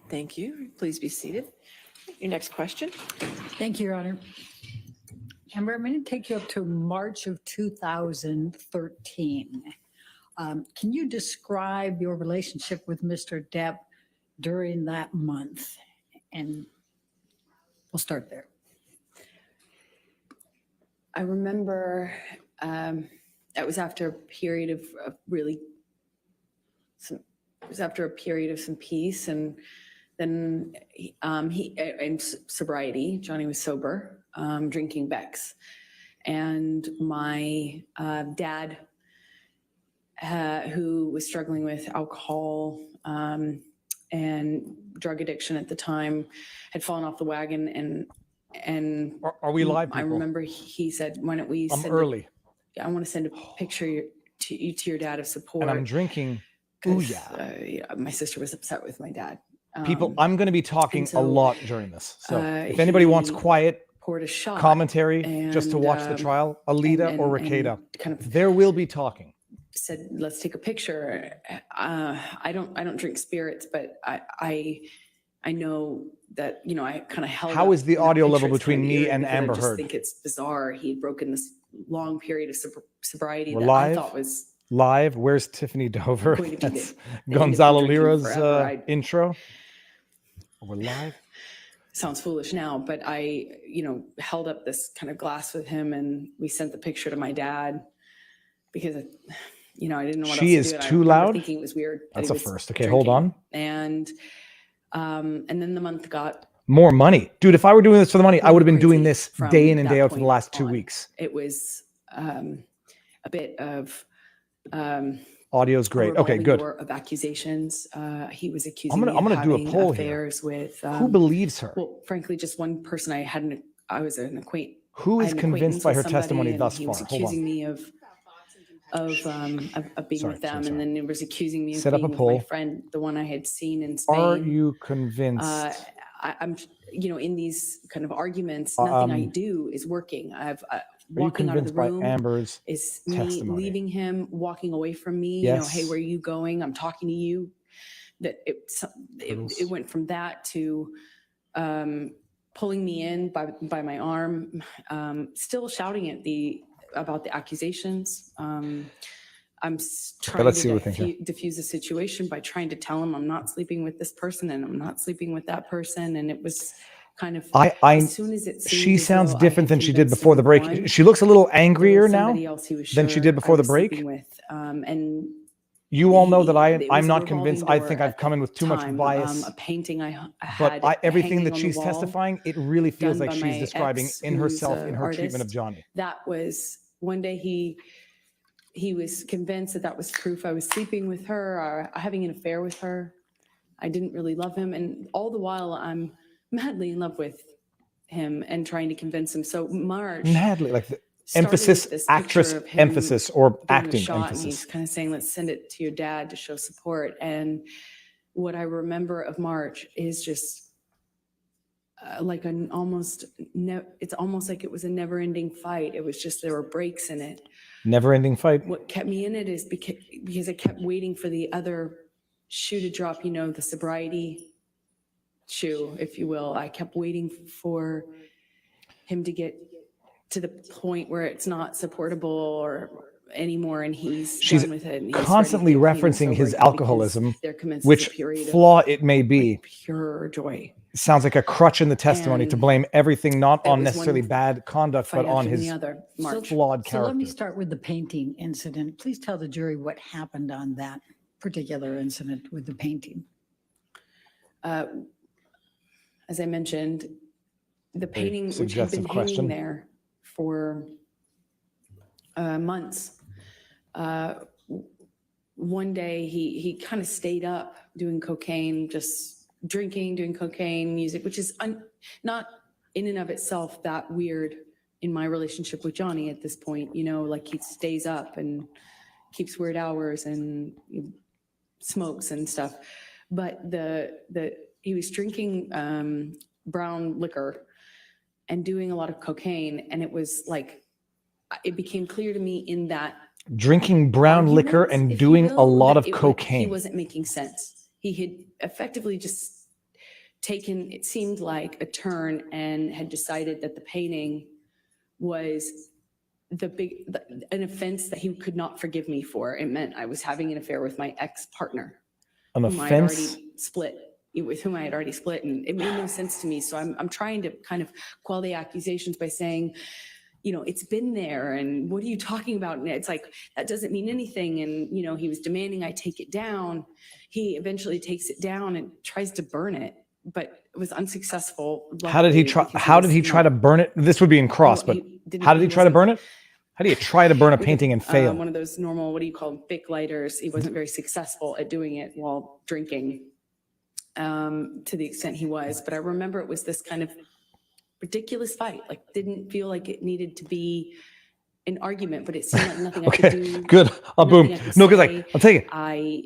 Thank you. Please be seated. Your next question. Thank you, Your Honor. Amber, I'm going to take you up to March of 2013. Can you describe your relationship with Mr. Depp during that month? And we'll start there. I remember that was after a period of some peace, and then and sobriety. Johnny was sober, drinking Beck's, and my dad, who was struggling with alcohol and drug addiction at the time, had fallen off the wagon. And are we live, people? I remember he said, "Why don't we?" I'm early. I want to send a picture to your dad of support. And I'm drinking. Ooh, yeah. My sister was upset with my dad. People, I'm going to be talking so, a lot during this. So if anybody wants quiet poured a shot commentary just to watch the trial, Alita or Rakeda, there will be talking. Said, let's take a picture. I don't drink spirits, but I know that, I kind of held. How is the audio level between me and Amber Heard? I just think it's bizarre. He had broken this long period of sobriety We're that live? I thought was live. Where's Tiffany Dover? going to be That's the Gonzalo end of drinking Lira's forever. intro. We're live. Sounds foolish now, but I, held up this kind of glass with him, and we sent the picture to my dad because, I didn't know what She else is to do. too I loud. Thinking it was weird. That's a first. Okay, hold on. And then the month got more money, dude. If I were doing this for the money, I would have been doing this day in and day out for the last 2 weeks. It was a bit of audio's great. Okay, good. Of accusations. He was accusing I'm gonna do a poll affairs here. With who believes her? Well, frankly, just one person I was an acquaintance. Who is convinced by her testimony thus far? He was accusing me of being with them, and then it was accusing me of being with my friend, the one I had seen in Spain. Are you convinced? I'm, in these kind of arguments, nothing I do is working. Walking out of the room Amber's is me testimony? leaving him, walking away from me. Yes. Hey, where are you going? I'm talking to you. That it went from that to pulling me in by my arm, still shouting about the accusations. I'm trying to diffuse the situation by trying to tell him I'm not sleeping with this person and I'm not sleeping with that person, and it was kind of as soon as she sounds different than she did before the break. She looks a little angrier now than she did before the break. And you all know that I'm not convinced. I think I've come in with too much bias. A painting I had, but everything that she's testifying, it really feels like she's describing in herself in her treatment of Johnny. That was one day he was convinced that was proof I was sleeping with her or having an affair with her. I didn't really love him, and all the while I'm madly in love with him and trying to convince him. So March, madly, like the emphasis, actress emphasis, or acting emphasis. He's kind of saying, let's send it to your dad to show support. And what I remember of March is just like it's almost like it was a never-ending fight. It was just, there were breaks in it. Never-ending fight. What kept me in it is because I kept waiting for the other shoe to drop, the sobriety shoe, if you will. I kept waiting for him to get to the point where it's not supportable or anymore, and she's done with it. And constantly referencing his alcoholism, which flaw it may be. Pure joy. Sounds like a crutch in the testimony to blame everything not on necessarily bad conduct, but on his flawed character. So let me start with the painting incident. Please tell the jury what happened on that particular incident with the painting. As I mentioned, the painting, which had been hanging there for months. One day he kind of stayed up doing cocaine, just drinking, doing cocaine, music, which is not in and of itself that weird in my relationship with Johnny at this point. Like he stays up and keeps weird hours and smokes and stuff. But he was drinking brown liquor and doing a lot of cocaine, and it was like, it became clear to me in that drinking brown liquor and doing a lot of cocaine. He wasn't making sense. He had effectively just taken, it seemed like, a turn and had decided that the painting was an offense that he could not forgive me for. It meant I was having an affair with my ex-partner. An offense? With whom I had already split, and it made no sense to me. So I'm trying to kind of quell the accusations by saying, it's been there, and what are you talking about? And it's like, that doesn't mean anything. And, he was demanding I take it down. He eventually takes it down and tries to burn it, but it was unsuccessful. How did he try to burn it? This would be in cross, but how did he try to burn it? How do you try to burn a painting and fail? One of those normal, what do you call them, Bic lighters. He wasn't very successful at doing it while drinking, to the extent he was. But I remember it was this kind of ridiculous fight. Like, didn't feel like it needed to be an argument, but it seemed like nothing I could do. Good. Boom. No, good. I'll tell you. I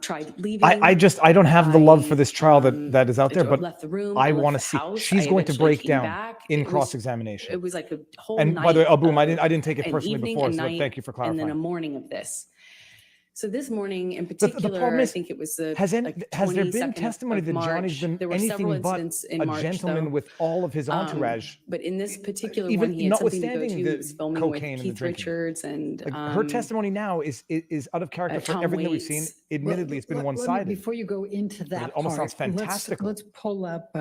tried leaving. I don't have the love for this trial that is out there, but left the room. I want to see. She's going to break down in cross-examination. It was like a whole and night. By the way, boom, I didn't take it personally before, so thank you for clarifying. And then a morning of this. So this morning in particular, the problem is, I think it was has there been testimony that Johnny's been anything but a gentleman with all of his entourage? But in this particular one, he had something to go to. He was filming with Keith Richards, and her testimony now is out of character for everything that we've seen. Admittedly, it's been one-sided. Before you go into that, it almost sounds fantastical. Let's pull up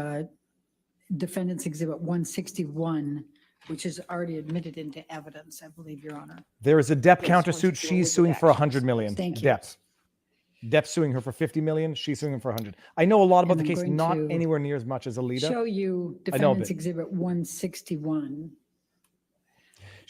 Defendants Exhibit 161. Which is already admitted into evidence, I believe, Your Honor. There is a Depp countersuit. She's suing for $100 million. Thank you. Depp's suing her for $50 million. She's suing him for $100. I know a lot about the case, not anywhere near as much as Alita. Show you Defendants Exhibit 161.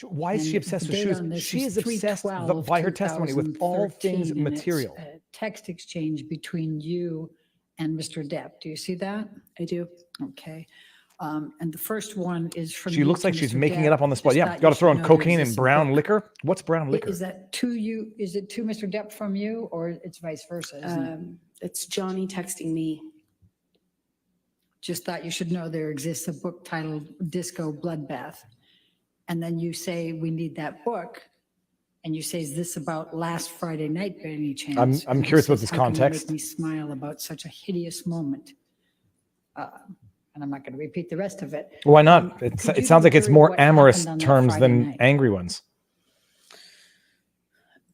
Why is she obsessed with shoes? She is obsessed by her testimony with all things material. Text exchange between you and Mr. Depp. Do you see that? I do. Okay. And the first one is from. She looks like she's making it up on the spot. Yeah, got to throw in cocaine and brown liquor. What's brown liquor? Is that to you? Is it to Mr. Depp from you, or it's vice versa? It's Johnny texting me. Just thought you should know there exists a book titled Disco Bloodbath, and then you say we need that book, and you say, is this about last Friday night by any chance? I'm curious about this context. Make me smile about such a hideous moment. And I'm not going to repeat the rest of it. Why not? It sounds like it's more amorous terms than angry ones.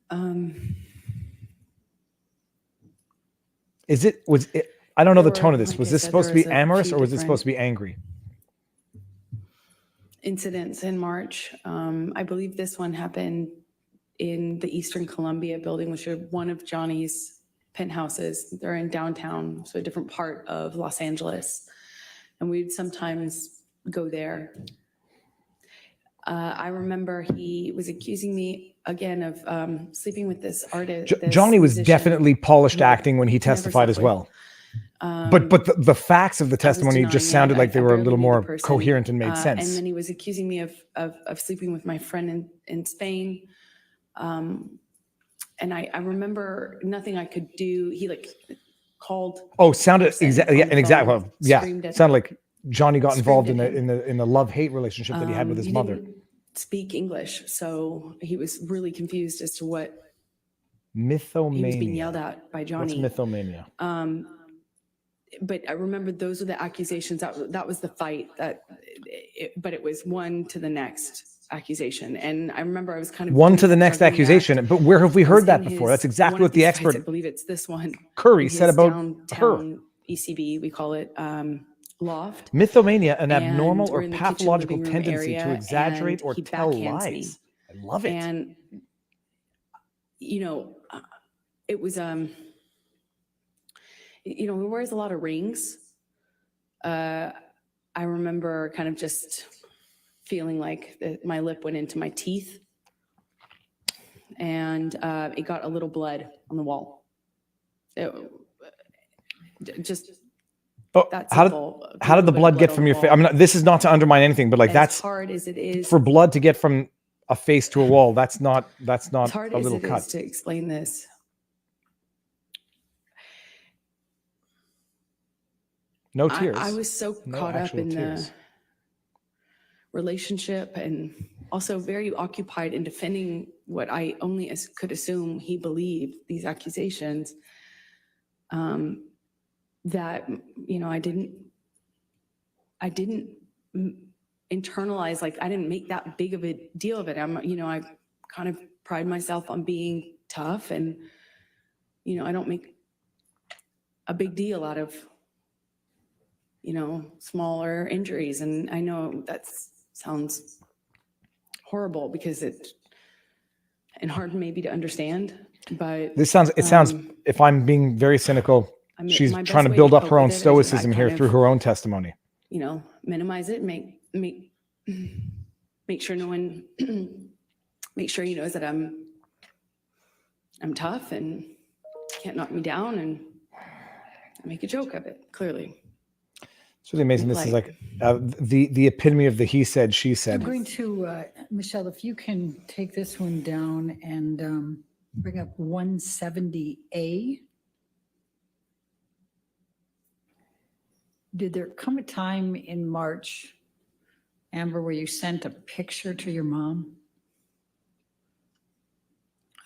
I don't know the tone of this. Was this supposed to be amorous or was it supposed to be angry? Incidents in March. I believe this one happened in the Eastern Columbia building, which is one of Johnny's penthouses. They're in downtown, so a different part of Los Angeles. And we'd sometimes go there. I remember he was accusing me again of sleeping with this artist. Johnny was definitely polished acting when he testified as well. But the facts of the testimony just sounded like they were a little more coherent and made sense. And then he was accusing me of sleeping with my friend in Spain. And I remember nothing I could do. He called. Oh, sounded exactly. Yeah, and exactly. Well, yeah, sounded like Johnny got involved in the love-hate relationship that he had with his mother. Didn't speak English, so he was really confused as to what mythomania. He was being yelled at by Johnny. What's mythomania? But I remember those were the accusations. That was the fight. But it was one to the next accusation, and I remember I was kind of one to the next accusation. But where have we heard that before? That's exactly what the expert, I believe it's this one, Curry, said about her. ECB, we call it loft. Mythomania, an abnormal or pathological tendency to exaggerate or tell lies. I love it. And it was he wears a lot of rings. I remember kind of just feeling like my lip went into my teeth, and it got a little blood on the wall. How did the blood get from your face? I mean, this is not to undermine anything, but that's as hard as it is for blood to get from a face to a wall. That's not as hard a little as it cut. is to explain this. No tears. I was so caught up in the relationship and also very occupied in defending what I only could assume he believed, these accusations. that, I didn't internalize, like I didn't make that big of a deal of it. I kind of pride myself on being tough, and, I don't make a big deal out of, smaller injuries. And I know that sounds horrible because and hard maybe to understand, but it sounds, if I'm being very cynical, she's trying to build up her own stoicism here through her own testimony. Minimize it, make sure no one, make sure he knows that I'm tough and can't knock me down, and make a joke of it, clearly. It's really amazing. This is like the epitome of the he said, she said. I'm going to, Michelle, if you can take this one down and bring up 170A. Did there come a time in March, Amber, where you sent a picture to your mom?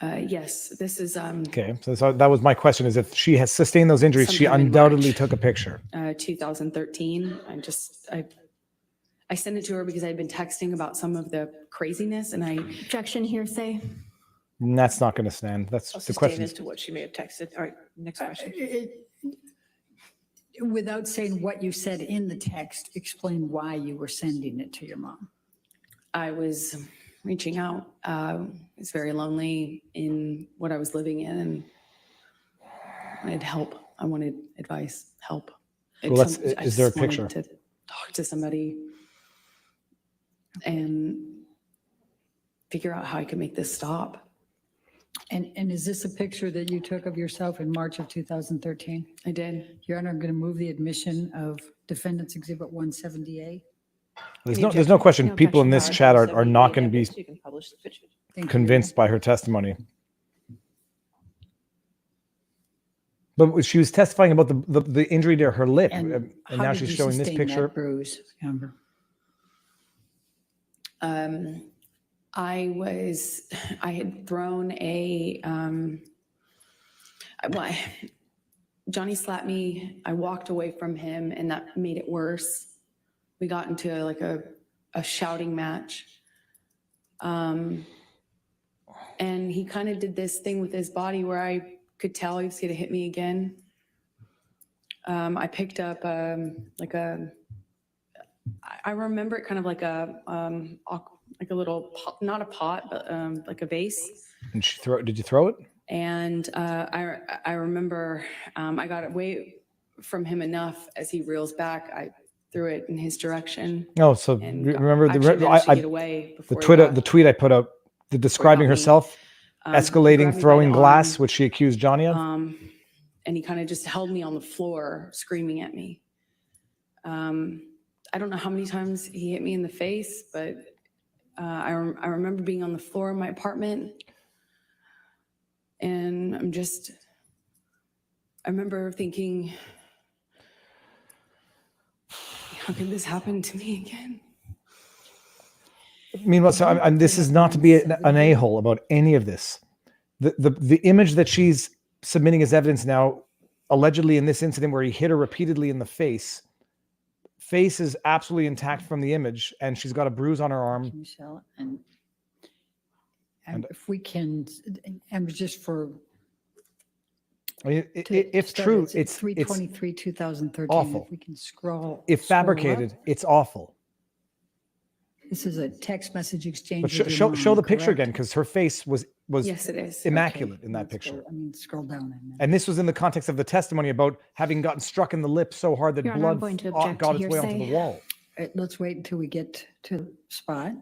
Yes, this is Okay, so that was my question, is if she has sustained those injuries, she sometime in undoubtedly March. took a picture. 2013. I sent it to her because I'd been texting about some of the craziness, and Objection, hearsay. And that's not going to stand. That's the Sustain question. as to what she may have texted. All right, next question. Without saying what you said in the text, explain why you were sending it to your mom. I was reaching out. I was very lonely in what I was living in, and I wanted help. I wanted advice, help. Well, I is there a just wanted picture? to talk to somebody and figure out how I could make this stop. And is this a picture that you took of yourself in March of 2013? I did. Your Honor, I'm going to move the admission of Defendants Exhibit 170A. There's no question. No People in objection. this chat are not going to be You can publish the picture. Thank you. convinced by her testimony. But she was testifying about the injury to her lip, and how now did she's you showing this sustain picture. that bruise, Amber? I had thrown Johnny slapped me. I walked away from him, and that made it worse. We got into like a shouting match. And he kind of did this thing with his body where I could tell he was going to hit me again. I picked up I remember it kind of like a little pot, not a pot, but like a vase. And did you throw it? And I remember I got away from him enough as he reels back. I threw it in his direction. No. So And remember actually managed to get away before he the tweet I put out, describing me. herself, he escalating, grabbed me by throwing the glass, arm. which she accused Johnny of. And he kind of just held me on the floor, screaming at me. I don't know how many times he hit me in the face, but I remember being on the floor in my apartment, and I remember thinking, how could this happen to me again? Meanwhile, so this is not to be an a-hole about any of this. The image that she's submitting as evidence now, allegedly in this incident where he hit her repeatedly in the face is absolutely intact from the image, and she's got a bruise on her arm. Michelle, and if we can, and just for I mean, to if start, true, it's it's 3/23, 2013. awful. If we can scroll. If scroll up. fabricated, it's awful. This is a text message exchange. But with your show the mom, picture correct? again, because her face was Yes, it is. immaculate in that Let's picture. scroll down. And this was in the context of the testimony about having gotten struck in the lip so hard that Your Honor, I'm blood going to object got to its way onto the hearsay. wall. Let's wait until we get to the spot.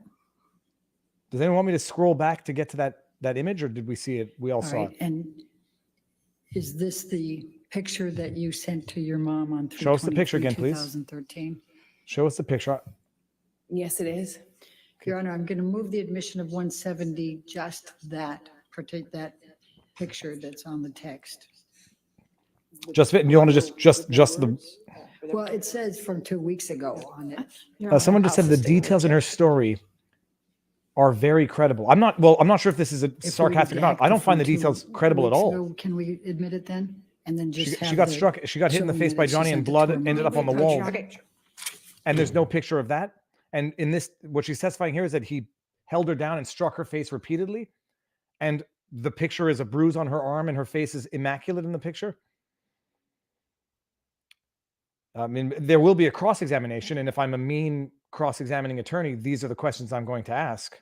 Does anyone want me to scroll back to get to that image, or did we see it? We all All saw right, it. and is this the picture that you sent to your mom on 3/23, Show us the picture again, please. 2013? Show us the picture. Yes, it is. Your Honor, I'm going to move the admission of 170, just that picture that's on the text. You want to just the. Well, it says from 2 weeks ago on it. Your Someone Honor, just said the details in her story are very credible. I'm not sure if this is If we sarcastic or not. redact I don't from find the 2 details credible at weeks all. ago, can we admit it then? and then just She have got the- struck. She got hit in the showing face that by she Johnny, and sent it blood to her ended mom. up on the Wait, wall. Okay. And there's no picture of that. And in this, what she's testifying here is that he held her down and struck her face repeatedly. And the picture is a bruise on her arm, and her face is immaculate in the picture. I mean, there will be a cross-examination, and if I'm a mean cross-examining attorney, these are the questions I'm going to ask.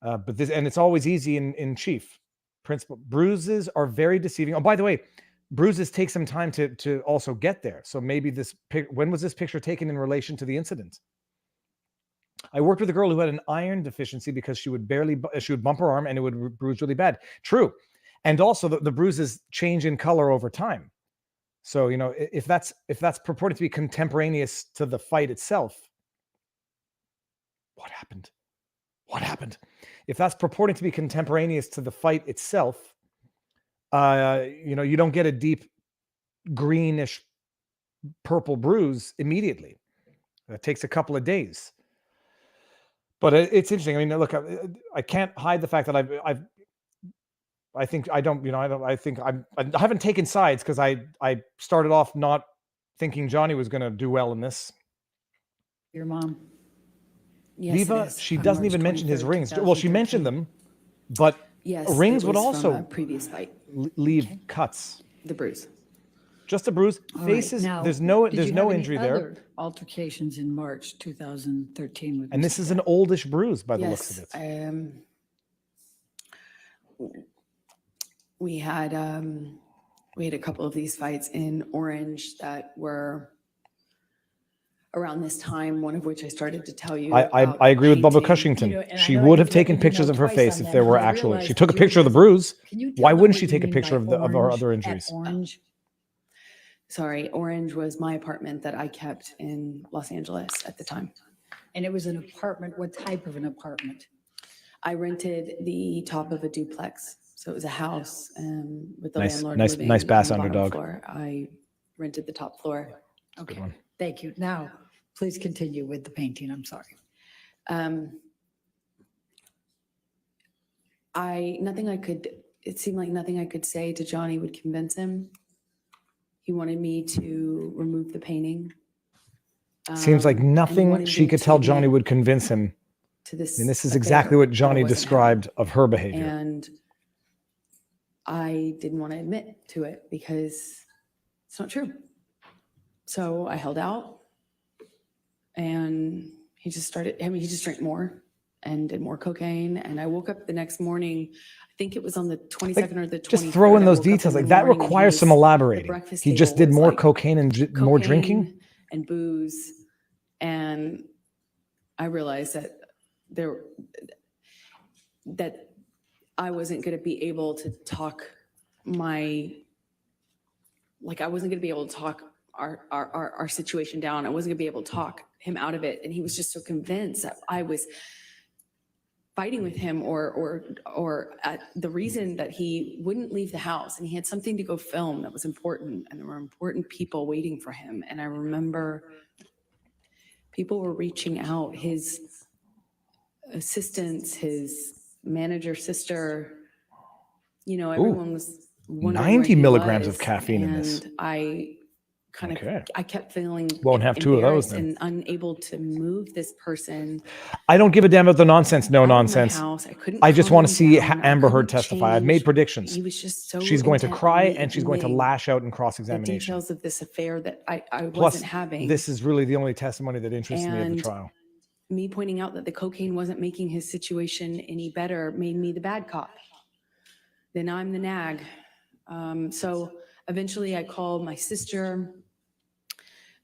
But this, and it's always easy in chief. Principal bruises are very deceiving. Oh, by the way, bruises take some time to also get there. So maybe when was this picture taken in relation to the incident? I worked with a girl who had an iron deficiency because she would bump her arm and it would bruise really bad. True. And also the bruises change in color over time. So, you know, if that's purported to be contemporaneous to the fight itself, what happened? What happened? If that's purported to be contemporaneous to the fight itself, you know, you don't get a deep greenish purple bruise immediately. It takes a couple of days. But it's interesting. I mean, look, I can't hide the fact that I think I don't, you know, I think I haven't taken sides because I started off not thinking Johnny was going to do well in this. Your mom. Yes, it Viva, is. she On doesn't March even mention his 23rd, rings. Well, she 2013. mentioned them, but Yes, rings it would was also from a previous fight, leave cuts. the bruise. Just a bruise. All right, Faces. now, There's no did you have any injury there. other altercations in March 2013 with And this is an oldish bruise by the looks of Yes, it. we had a couple of these fights in Orange that were around this time, one of which I started to tell you about I agree with Bubba painting. Cushington. You know, and I She know I would keep have taken letting you pictures know of her twice face on if that, there but were I actually. realized She took a that you picture of the wasn't- bruise. Can you Why tell them wouldn't what she you take a mean picture by of her orange other at injuries? Orange? Sorry, Orange was my apartment that I kept in Los Angeles at the time. And it was an apartment. What type of an apartment? I rented the top of a duplex. So it was a house with the Nice- landlord nice- living nice bass on the bottom underdog. floor. I rented the top floor. Okay, one. thank you. Now, please continue with the painting. I'm sorry. It seemed like nothing I could say to Johnny would convince him. He wanted me to remove the painting. Seems like and he nothing wanted she me could to tell Johnny admit would convince him. to this And this is affair exactly what that I Johnny wasn't described of her having. behavior. And I didn't want to admit to it because it's not true. So I held out and he just drank more and did more cocaine. And I woke up the next morning, I think it was on the 22nd or the 23rd. Just throw in I those woke up in details. the Like that morning and requires some the elaborating. breakfast He just table did was more like cocaine and more drinking. cocaine and booze. And I realized that that I wasn't going to be able to talk our situation down. I wasn't going to be able to talk him out of it. And he was just so convinced that I was fighting with him or at the reason that he wouldn't leave the house, and he had something to go film that was important, and there were important people waiting for him. And I remember people were reaching out, his assistants, his manager sister, you know, everyone was wondering 90 where he milligrams of was. caffeine in this. And I Okay. I kept feeling Won't have two of those embarrassed then. and unable to move this person I don't give a damn about the nonsense. No out of my nonsense. house. I couldn't I just calm want to him see down. I Amber Heard couldn't testify. I've change. made predictions. He was just so She's going to intent on cry me and she's going to admitting lash out in the cross-examination. details of this affair that I Plus, wasn't having. this is really the only testimony that interests me of the And trial. me pointing out that the cocaine wasn't making his situation any better made me the bad cop. Then I'm the nag. So eventually I called my sister.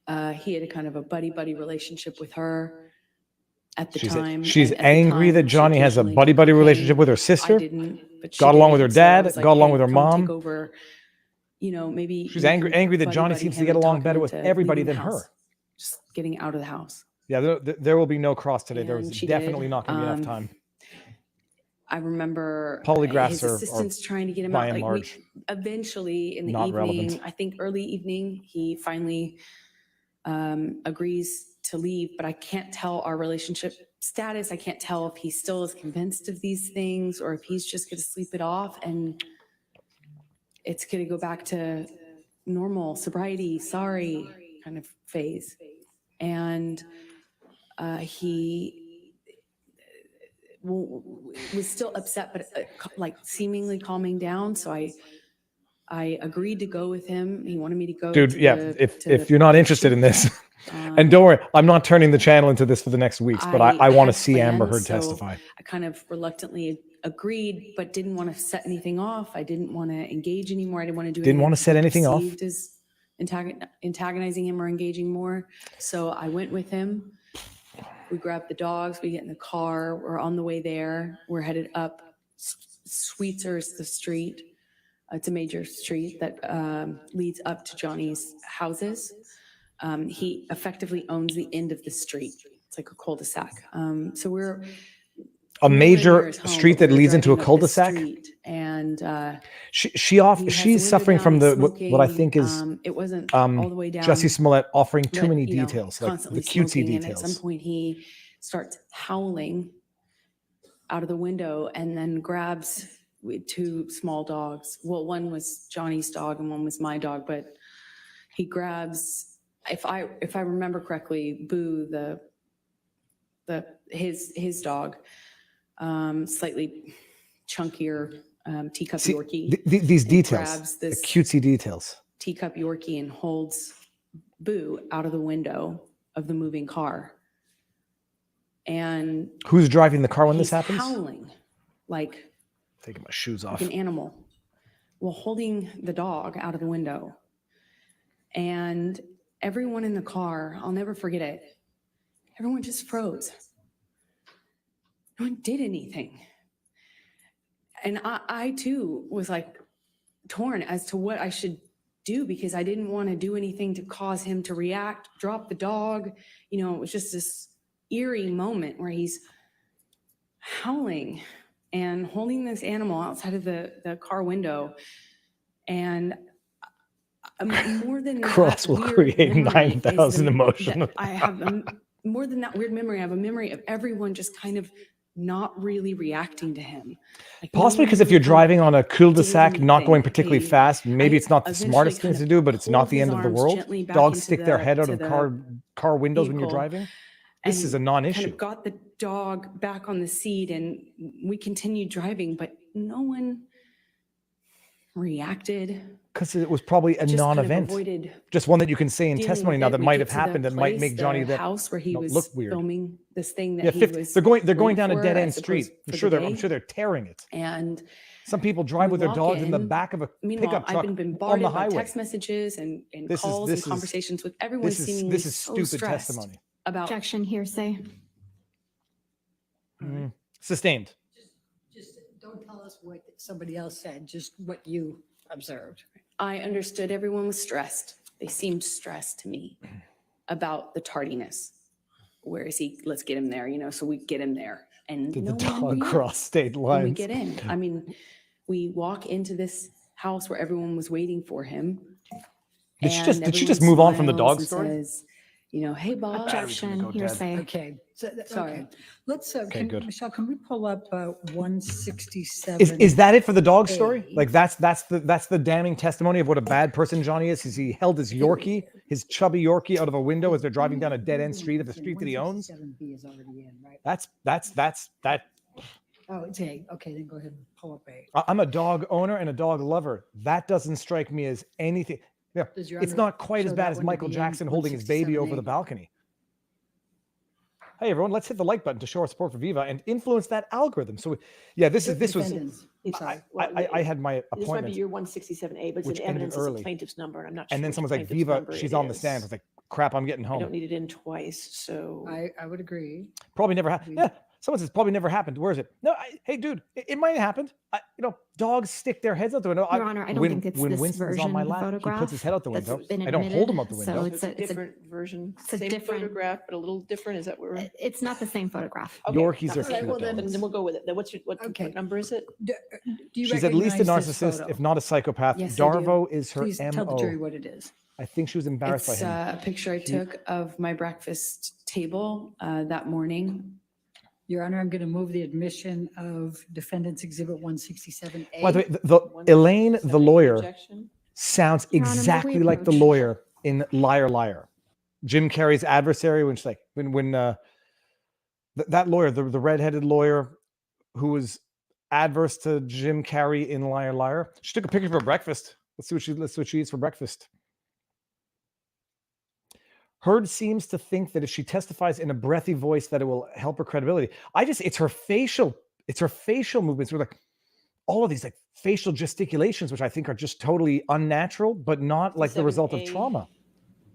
He had a kind of a buddy-buddy relationship with her at the time. She's and at the angry time, that she Johnny has a occasionally buddy-buddy took relationship cocaine. with her I sister. didn't, but she Got along with did. her So I dad, was like, got along "Hey, with her come mom." take over. You know, maybe She's you angry can that Johnny buddy-buddy seems to him get and along talk better him with into everybody leaving than the her. house, just getting out of the house. Yeah, there will be no cross today. There And was she definitely did. not going to be enough time. I remember Polygraphs his are assistants trying to get him by out. and Like large eventually in the not evening, relevant. I think early evening, he finally agrees to leave. But I can't tell our relationship status. I can't tell if he still is convinced of these things or if he's just going to sleep it off. And it's going to go back to normal sobriety, sorry kind of phase. And he was still upset, but like seemingly calming down. So I agreed to go with him. He wanted me to go. Dude, to yeah, the- if to you're not interested in this, and don't worry, I'm not turning the channel into this for the next weeks, but I want to had see Amber plans, Heard so testify. I kind of reluctantly agreed, but didn't want to set anything off. I didn't want to engage anymore. I didn't want to do Didn't want to set anything off? perceived as antagonizing him or engaging more. So I went with him. We grabbed the dogs. We get in the car. We're on the way there. We're headed up. Sweetser's the street. It's a major street that leads up to Johnny's houses. He effectively owns the end of the street. It's like a cul-de-sac. So we're A nowhere near major his home, street but that we're leads into a driving up this cul-de-sac. street, and he has She's the suffering window from down, the he's what I smoking. think is It wasn't all the way down. Jussie Smollett offering too but, many you know, details, like the constantly cutesy smoking, and at details. some point he starts howling out of the window and then grabs two small dogs. Well, one was Johnny's dog and one was my dog, but he grabs, if I remember correctly, Boo, his dog, slightly chunkier teacup See, Yorkie. these and details, grabs the this cutesy details. teacup Yorkie and holds Boo out of the window of the moving car. And Who's driving the car when this he's happens? howling like Taking my shoes off. an animal while holding the dog out of the window. And everyone in the car, I'll never forget it, everyone just froze. No one did anything. And I too was like torn as to what I should do, because I didn't want to do anything to cause him to react, drop the dog. You know, it was just this eerie moment where he's howling and holding this animal outside of the car window. And more than Cross that will weird create memory is 9,000 the- emotion. that I have more than that weird memory. I have a memory of everyone just kind of not really reacting to him. Like, no Possibly one because if really you're kind of driving on a cul-de-sac, did not going anything. particularly fast, maybe I it's not the eventually smartest kind thing to of do, but it's not pulled the his end of the arms world. gently back Dogs into stick their head out to of the car windows when you're vehicle. driving. This is a and non-issue. kind of got the dog back on the seat, and we continued driving, but no one reacted. Because it was probably a Just kind of non-event. avoided Just one that you can say in dealing testimony with now it. that We might get have to the happened that might place, make Johnny the Depp house where he was look weird. filming this thing that Yeah, he 50, was they're going waiting down a for, dead I end suppose, street. for the I'm day. sure they're tearing it. And Some people drive we with their walk dogs in the in. back of a meanwhile, pickup truck I've been on the bombarded by highway. text messages and This is- calls this and is- conversations with everyone seemingly This is so stupid stressed testimony. about Objection, hearsay. Sustained. Just don't tell us what somebody else said, just what you observed. I understood everyone was stressed. They seemed stressed to me about the tardiness. Where is he? Let's get him there, so we get him there. And Did no the one dog reacts cross state when we lines? get in. I mean, we walk into this house where everyone was waiting for him. Did she and just everyone move on from the smiles dog and story? says, hey, Bob. Objection, go dead. hearsay. Okay. Sorry. Okay. Let's, good. Michelle, can we pull up 167? Is that it for the dog story? A. Like that's the damning testimony of what a bad person Johnny is. Is he held his Yorkie, his chubby Yorkie, out of a window as they're driving down a dead end street of the street that he owns? 167B is already in, right? That. Oh, it's A. Okay, then go ahead and pull up A. I'm a dog owner and a dog lover. That doesn't strike me as anything. Yeah, Does your it's under- not quite as show bad that as one to Michael be in Jackson holding his baby over the 167A? balcony. Hey everyone, let's hit the like button to show our support for Viva and influence that algorithm. So yeah, this was. Defendants. I'm sorry. I had my This might be appointment, your 167A, but it's which in ended evidence as a early. plaintiff's number, and I'm not sure. and then which someone's like, plaintiff's "Viva, number she's it on the is. stand." I was like, "Crap, I'm getting I home." don't need it in twice, so. I would agree. Probably never happened. Yeah, someone says probably never happened. Where is it? No, hey dude, it might have happened. Dogs stick their heads out the window. Your Honor, I don't think it's when this Winston's version on my of the lap, he photograph puts his head out the that's window. been I don't hold him out the admitted, window. so It's a different version, it's a same different- photograph, but a little different. Is that what we're? It's not the same photograph. Okay. Yorkies are All right, cute well, then dogs. we'll go with it. Then what Okay. number is it? Do you She's at least a recognize this narcissist, photo? if not a psychopath. Yes, I do. Darvo is her Please tell the jury MO. what it is. I think she was embarrassed It's by him. a picture I took of my breakfast table that morning. Your Honor, I'm going to move the admission of Defendants Exhibit 167A. By the way, Elaine, the lawyer, Objection? sounds Your Honor, may we exactly like the approach? lawyer in Liar Liar. Jim Carrey's adversary, when she's like, that lawyer, the redheaded lawyer who was adverse to Jim Carrey in Liar Liar, she took a picture for breakfast. Let's see what she eats for breakfast. Heard seems to think that if she testifies in a breathy voice, that it will help her credibility. It's her facial movements. We're like all of these like facial gesticulations, which I think are just totally unnatural, but not like the result of 7A trauma.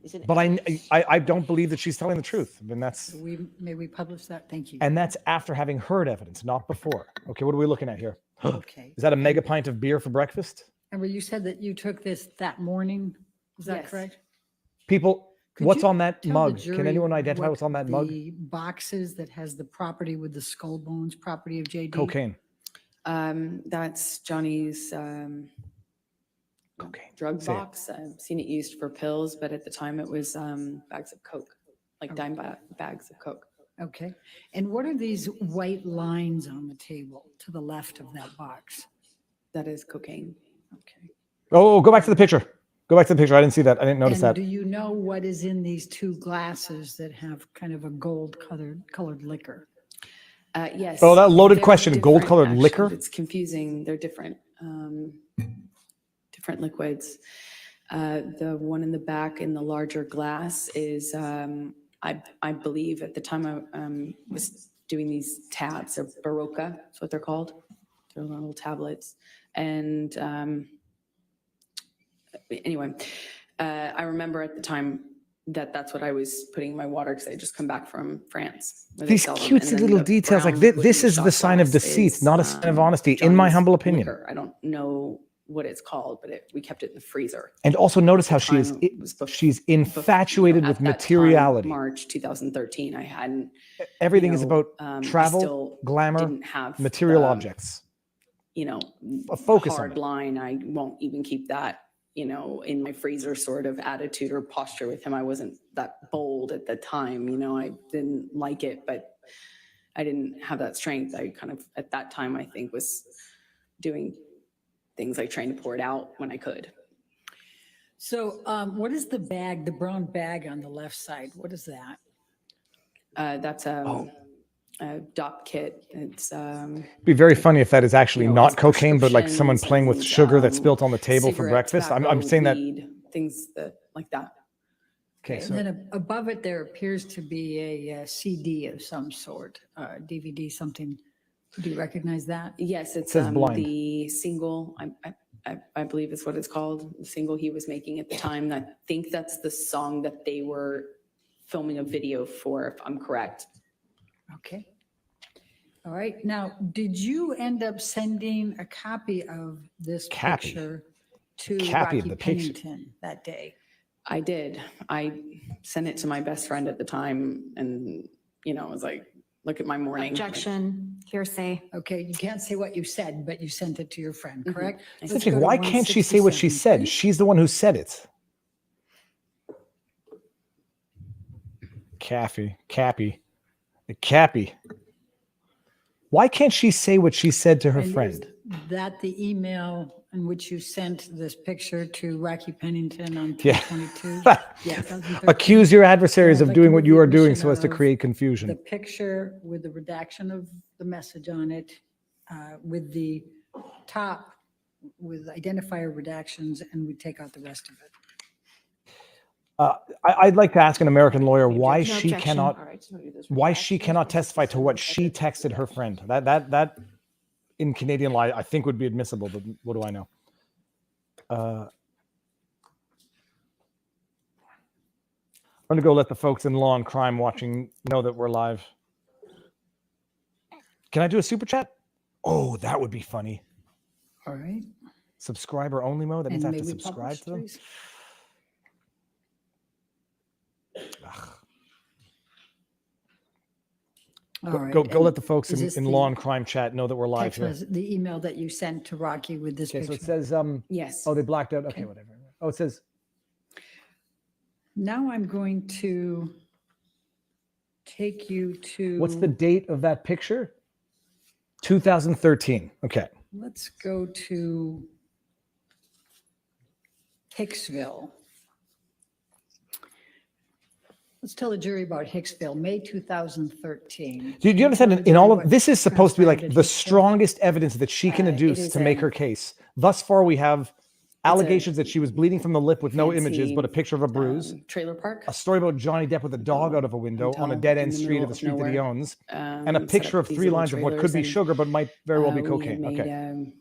is an But A. I don't believe that she's telling the truth. And May we publish that? Thank you. that's after having heard evidence, not before. Okay, what are we looking at here? Okay. Is that a mega pint of beer for breakfast? Amber, you said that you took this that morning. Is that Yes. correct? People, Could what's you on that tell the mug? jury Can anyone identify what what's on that mug? The boxes that has the property with the skull bones, property of JD. Cocaine. That's Johnny's Cocaine. drug Say it. box. I've seen it used for pills, but at the time it was bags of Coke, like dime bags of Coke. Okay. And what are these white lines on the table to the left of that box? That is cocaine. Okay. Oh, go back to the picture. Go back to the picture. I didn't see that. I didn't notice And that. do you know what is in these two glasses that have kind of a gold colored liquor? Yes. Oh, that loaded they're question. different, Gold-colored actually. liquor? It's confusing. They're different. Different liquids. The one in the back in the larger glass is, I believe at the time I was doing these tabs, they're Barocca, that's what they're called. They're little tablets. And anyway, I remember at the time that's what I was putting in my water because I had just come back from France. where they These sell them. cutesy And then little the details, like brown this wooden is the shot sign of glass deceit, is, not a sign of honesty, in my Johnny's humble opinion. liquor. I don't know what it's called, but we kept it in the freezer. And also notice At how the she's time, it was she's infatuated at with that time, materiality. March 2013, I hadn't. Everything is know, about I travel, still glamour, didn't have material the, objects. A focus on hard it. line. I won't even keep that, in my freezer sort of attitude or posture with him. I wasn't that bold at the time. I didn't like it, but I didn't have that strength. I kind of, at that time, I think was doing things like trying to pour it out when I could. So what is the bag, the brown bag on the left side? What is that? That's a DOP kit. It's It'd be very funny if that is actually it's not cocaine, but like someone prescriptions playing with and, sugar that's spilt on the table for cigarette, breakfast. I'm tobacco, saying that. weed, things like that. Okay, And so then above it, there appears to be a CD of some sort, DVD, something. Do you recognize that? Yes, it's says blind. the single. I believe is what it's called. The single he was making at the time. I think that's the song that they were filming a video for, if I'm correct. Okay. All right. Now, did you end up sending a copy of this Copy? picture to Copy of Rocky the picture. Pennington that day? I did. I sent it to my best friend at the time, and I was like, "Look at my morning." Objection, hearsay. Okay, you can't say what you said, but you sent it to your friend, correct? It's Let's Interesting. go to Why can't she say what she 167, said? please. She's the one who said it. Cappy. Why can't she say what she said to her And is friend? that the email in which you sent this picture to Rocky Pennington on Yeah. 3/22? Yeah, 2013. Accuse your adversaries Yeah, I'd of like doing to what move you the are doing admission so as to of create The confusion. picture with the redaction of the message on it, with the top with identifier redactions, and we take out the rest of it. I'd like to ask an American lawyer why No she objection. cannot All right, so do this why redaction. she cannot testify to what she texted her friend. That in Canadian law I think would be admissible, but what do I know? I'm going to go let the folks in Law and Crime watching know that we're live. Can I do a super chat? Oh, that would be funny. All right. Subscriber only mode. That means I And have may to we subscribe publish, to them. please? Ugh. All Go, right. go, go and let the folks is in, this in the Law and Crime chat know that we're live text here. message, the email that you sent to Rocky with this Okay, so picture. it says Yes. oh, they blacked out. Okay, Okay. whatever. Oh, it says Now I'm going to take you to. What's the date of that picture? 2013. Okay. Let's go to Hicksville. Let's tell the jury about Hicksville, May 2013. Do you understand? In all of this is supposed to be like the strongest evidence that she can It adduce is to make her case. Thus far, we have allegations that she was bleeding from the lip with no images, fancy, but a picture of a bruise. Trailer park. A story about Johnny Depp with a dog out of a window on a hotel dead end in the street middle of the of street that he nowhere. owns, and a Set picture up of these 3 little lines of what could trailers be and, sugar, but might very well be we cocaine. had Okay. made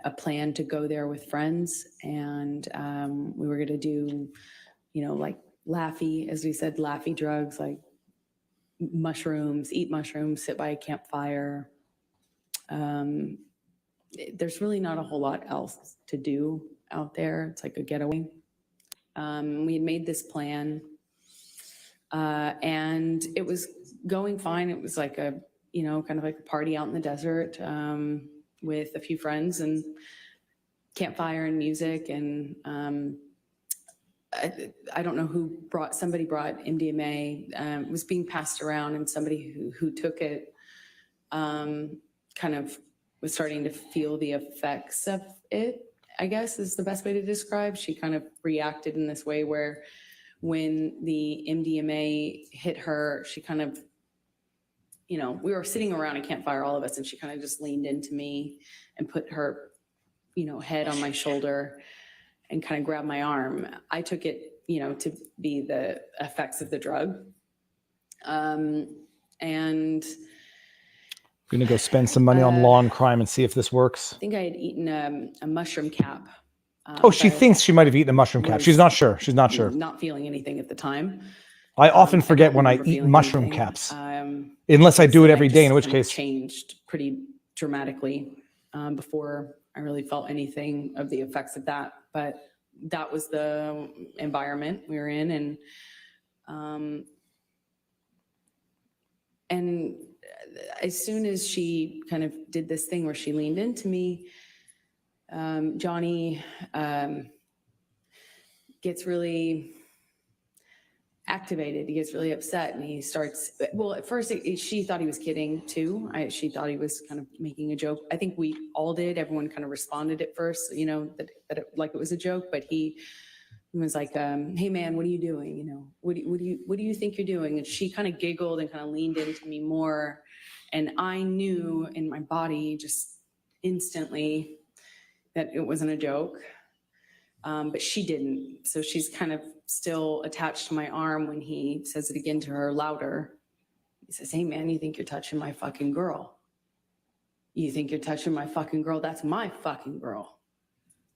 a plan to go there with friends, and we were going to do, like laughy, as we said, laughy drugs, like mushrooms, eat mushrooms, sit by a campfire. There's really not a whole lot else to do out there. It's like a getaway. We had made this plan, and it was going fine. It was like a, kind of like a party out in the desert with a few friends and campfire and music. And I don't know somebody brought MDMA. It was being passed around, and somebody who took it kind of was starting to feel the effects of it, I guess is the best way to describe. She kind of reacted in this way where when the MDMA hit her, she kind of, we were sitting around a campfire, all of us, and she kind of just leaned into me and put her, head on my shoulder and kind of grabbed my arm. I took it, to be the effects of the drug. And We're going to go spend some money on law and crime and see if this works. I think I had eaten a mushroom cap. Oh, she but thinks she might have eaten a mushroom cap. She's not sure. She's not sure. Not feeling anything at the time. I often forget don't when I remember eat feeling mushroom anything. caps, unless I do it every day, in which kind of case. changed pretty dramatically before I really felt anything of the effects of that. But that was the environment we were in, and as soon as she kind of did this thing where she leaned into me, Johnny gets really activated. He gets really upset, and he starts, well, at first she thought he was kidding too. She thought he was kind of making a joke. I think we all did. Everyone kind of responded at first, that like it was a joke, but he was like, hey man, what are you doing? What do you think you're doing? And she kind of giggled and kind of leaned into me more. And I knew in my body just instantly that it wasn't a joke. But she didn't. So she's kind of still attached to my arm when he says it again to her louder. He says, hey man, you think you're touching my fucking girl? You think you're touching my fucking girl? That's my fucking girl.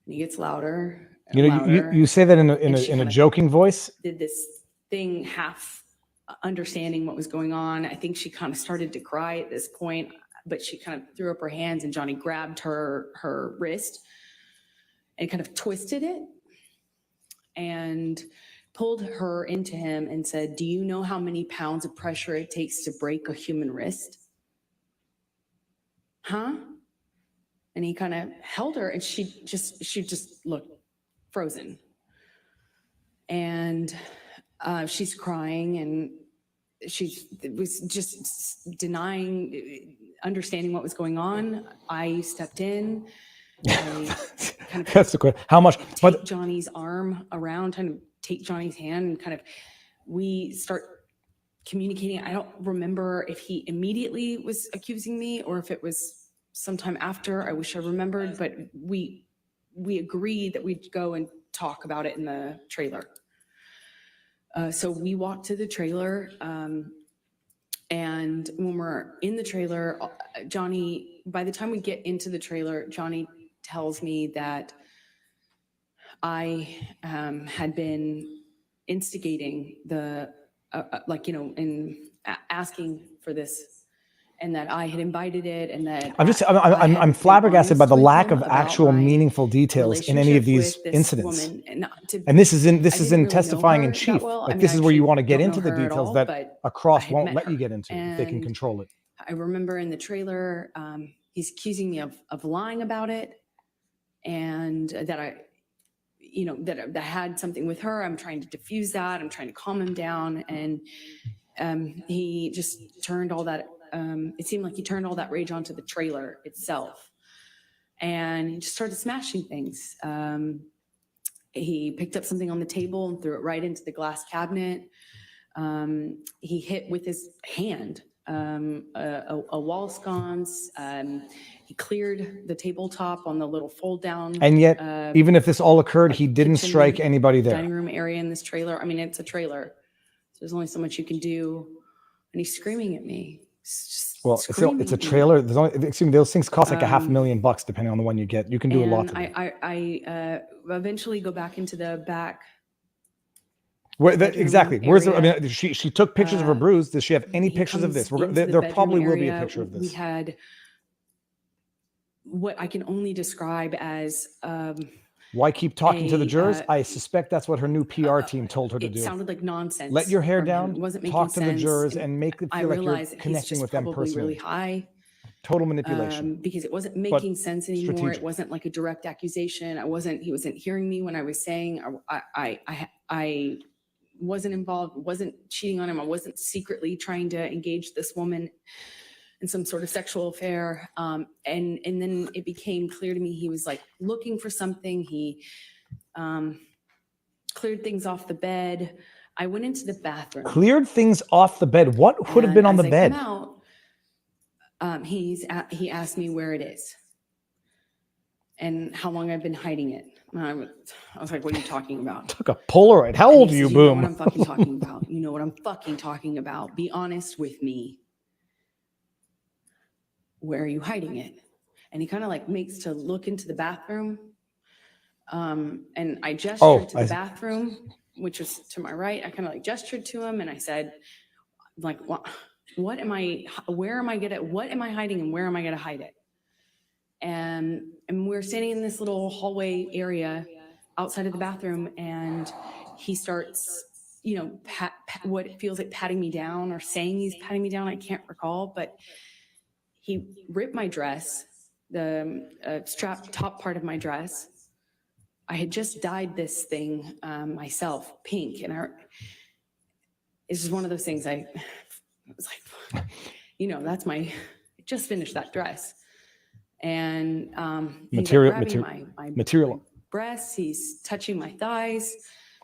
And he gets louder. You say that in a joking voice. Did this thing half understanding what was going on. I think she kind of started to cry at this point, but she kind of threw up her hands, and Johnny grabbed her wrist and kind of twisted it and pulled her into him and said, do you know how many pounds of pressure it takes to break a human wrist? Huh? And he kind of held her, and she just looked frozen. And she's crying, and she was just denying understanding what was going on. I stepped in. I kind of That's the question. How much? take Johnny's arm around, kind of take Johnny's hand, and kind of we start communicating. I don't remember if he immediately was accusing me or if it was sometime after. I wish I remembered, but we agreed that we'd go and talk about it in the trailer. So we walked to the trailer, and when we're in the trailer, Johnny, by the time we get into the trailer, Johnny tells me that I had been instigating the, and asking for this, and that I had invited it, and that I'm flabbergasted by the lack of actual meaningful details in any of these incidents. And this is in testifying in chief. Like, this is where you want to get into the details that a cross won't let you get into if they can control it. I remember in the trailer, he's accusing me of lying about it, and that I had something with her. I'm trying to diffuse that. I'm trying to calm him down. And he just turned all that, it seemed like he turned all that rage onto the trailer itself. And he just started smashing things. He picked up something on the table and threw it right into the glass cabinet. He hit with his hand a wall sconce. He cleared the tabletop on the little fold down. And yet, even if this all occurred, he didn't kitchen, strike anybody there. Dining room area in this trailer. I mean, it's a trailer. So there's only so much you can do. And he's screaming at me. Well, it's a trailer. There's only, excuse me, those things cost like $500,000 depending on the one you get. You can do a lot. I eventually go back into the back. Where exactly? Where's the? I mean, she took pictures of her bruise. Does she have any He pictures of comes this? into the There bedroom probably will be a area. picture of We this. had what I can only describe as Why keep talking to the jurors? a, I suspect that's what her new PR team told her to it do. sounded like nonsense. Let your hair from him. down, It wasn't making talk to the sense, jurors, and and make them I feel like you're realized that he's connecting just with them probably personally. really high. Total manipulation. Because it wasn't making sense anymore. strategic. It wasn't like a direct accusation. He wasn't hearing me when I was saying I wasn't involved, wasn't cheating on him. I wasn't secretly trying to engage this woman in some sort of sexual affair. And then it became clear to me he was like looking for something. He cleared things off the bed. I went into the bathroom. Cleared things off the bed. What would have been on the bed? He asked me where it is and how long I've been hiding it. I was like, what are you talking about? Took a Polaroid. How old are you, You know what Boom? I'm fucking talking about. You know what I'm fucking talking about. Be honest with me. Where are you hiding it? And he kind of like makes to look into the bathroom. And I gestured to the bathroom, which was to my right. I kind of like gestured to him and I said, like, what am I hiding and where am I going to hide it? And we're standing in this little hallway area outside of the bathroom and he starts, what it feels like patting me down or saying he's patting me down. I can't recall, but he ripped my dress, the strap top part of my dress. I had just dyed this thing myself, pink. And it's just one of those things I was like, I just finished that dress. And Material breasts, he's touching my thighs.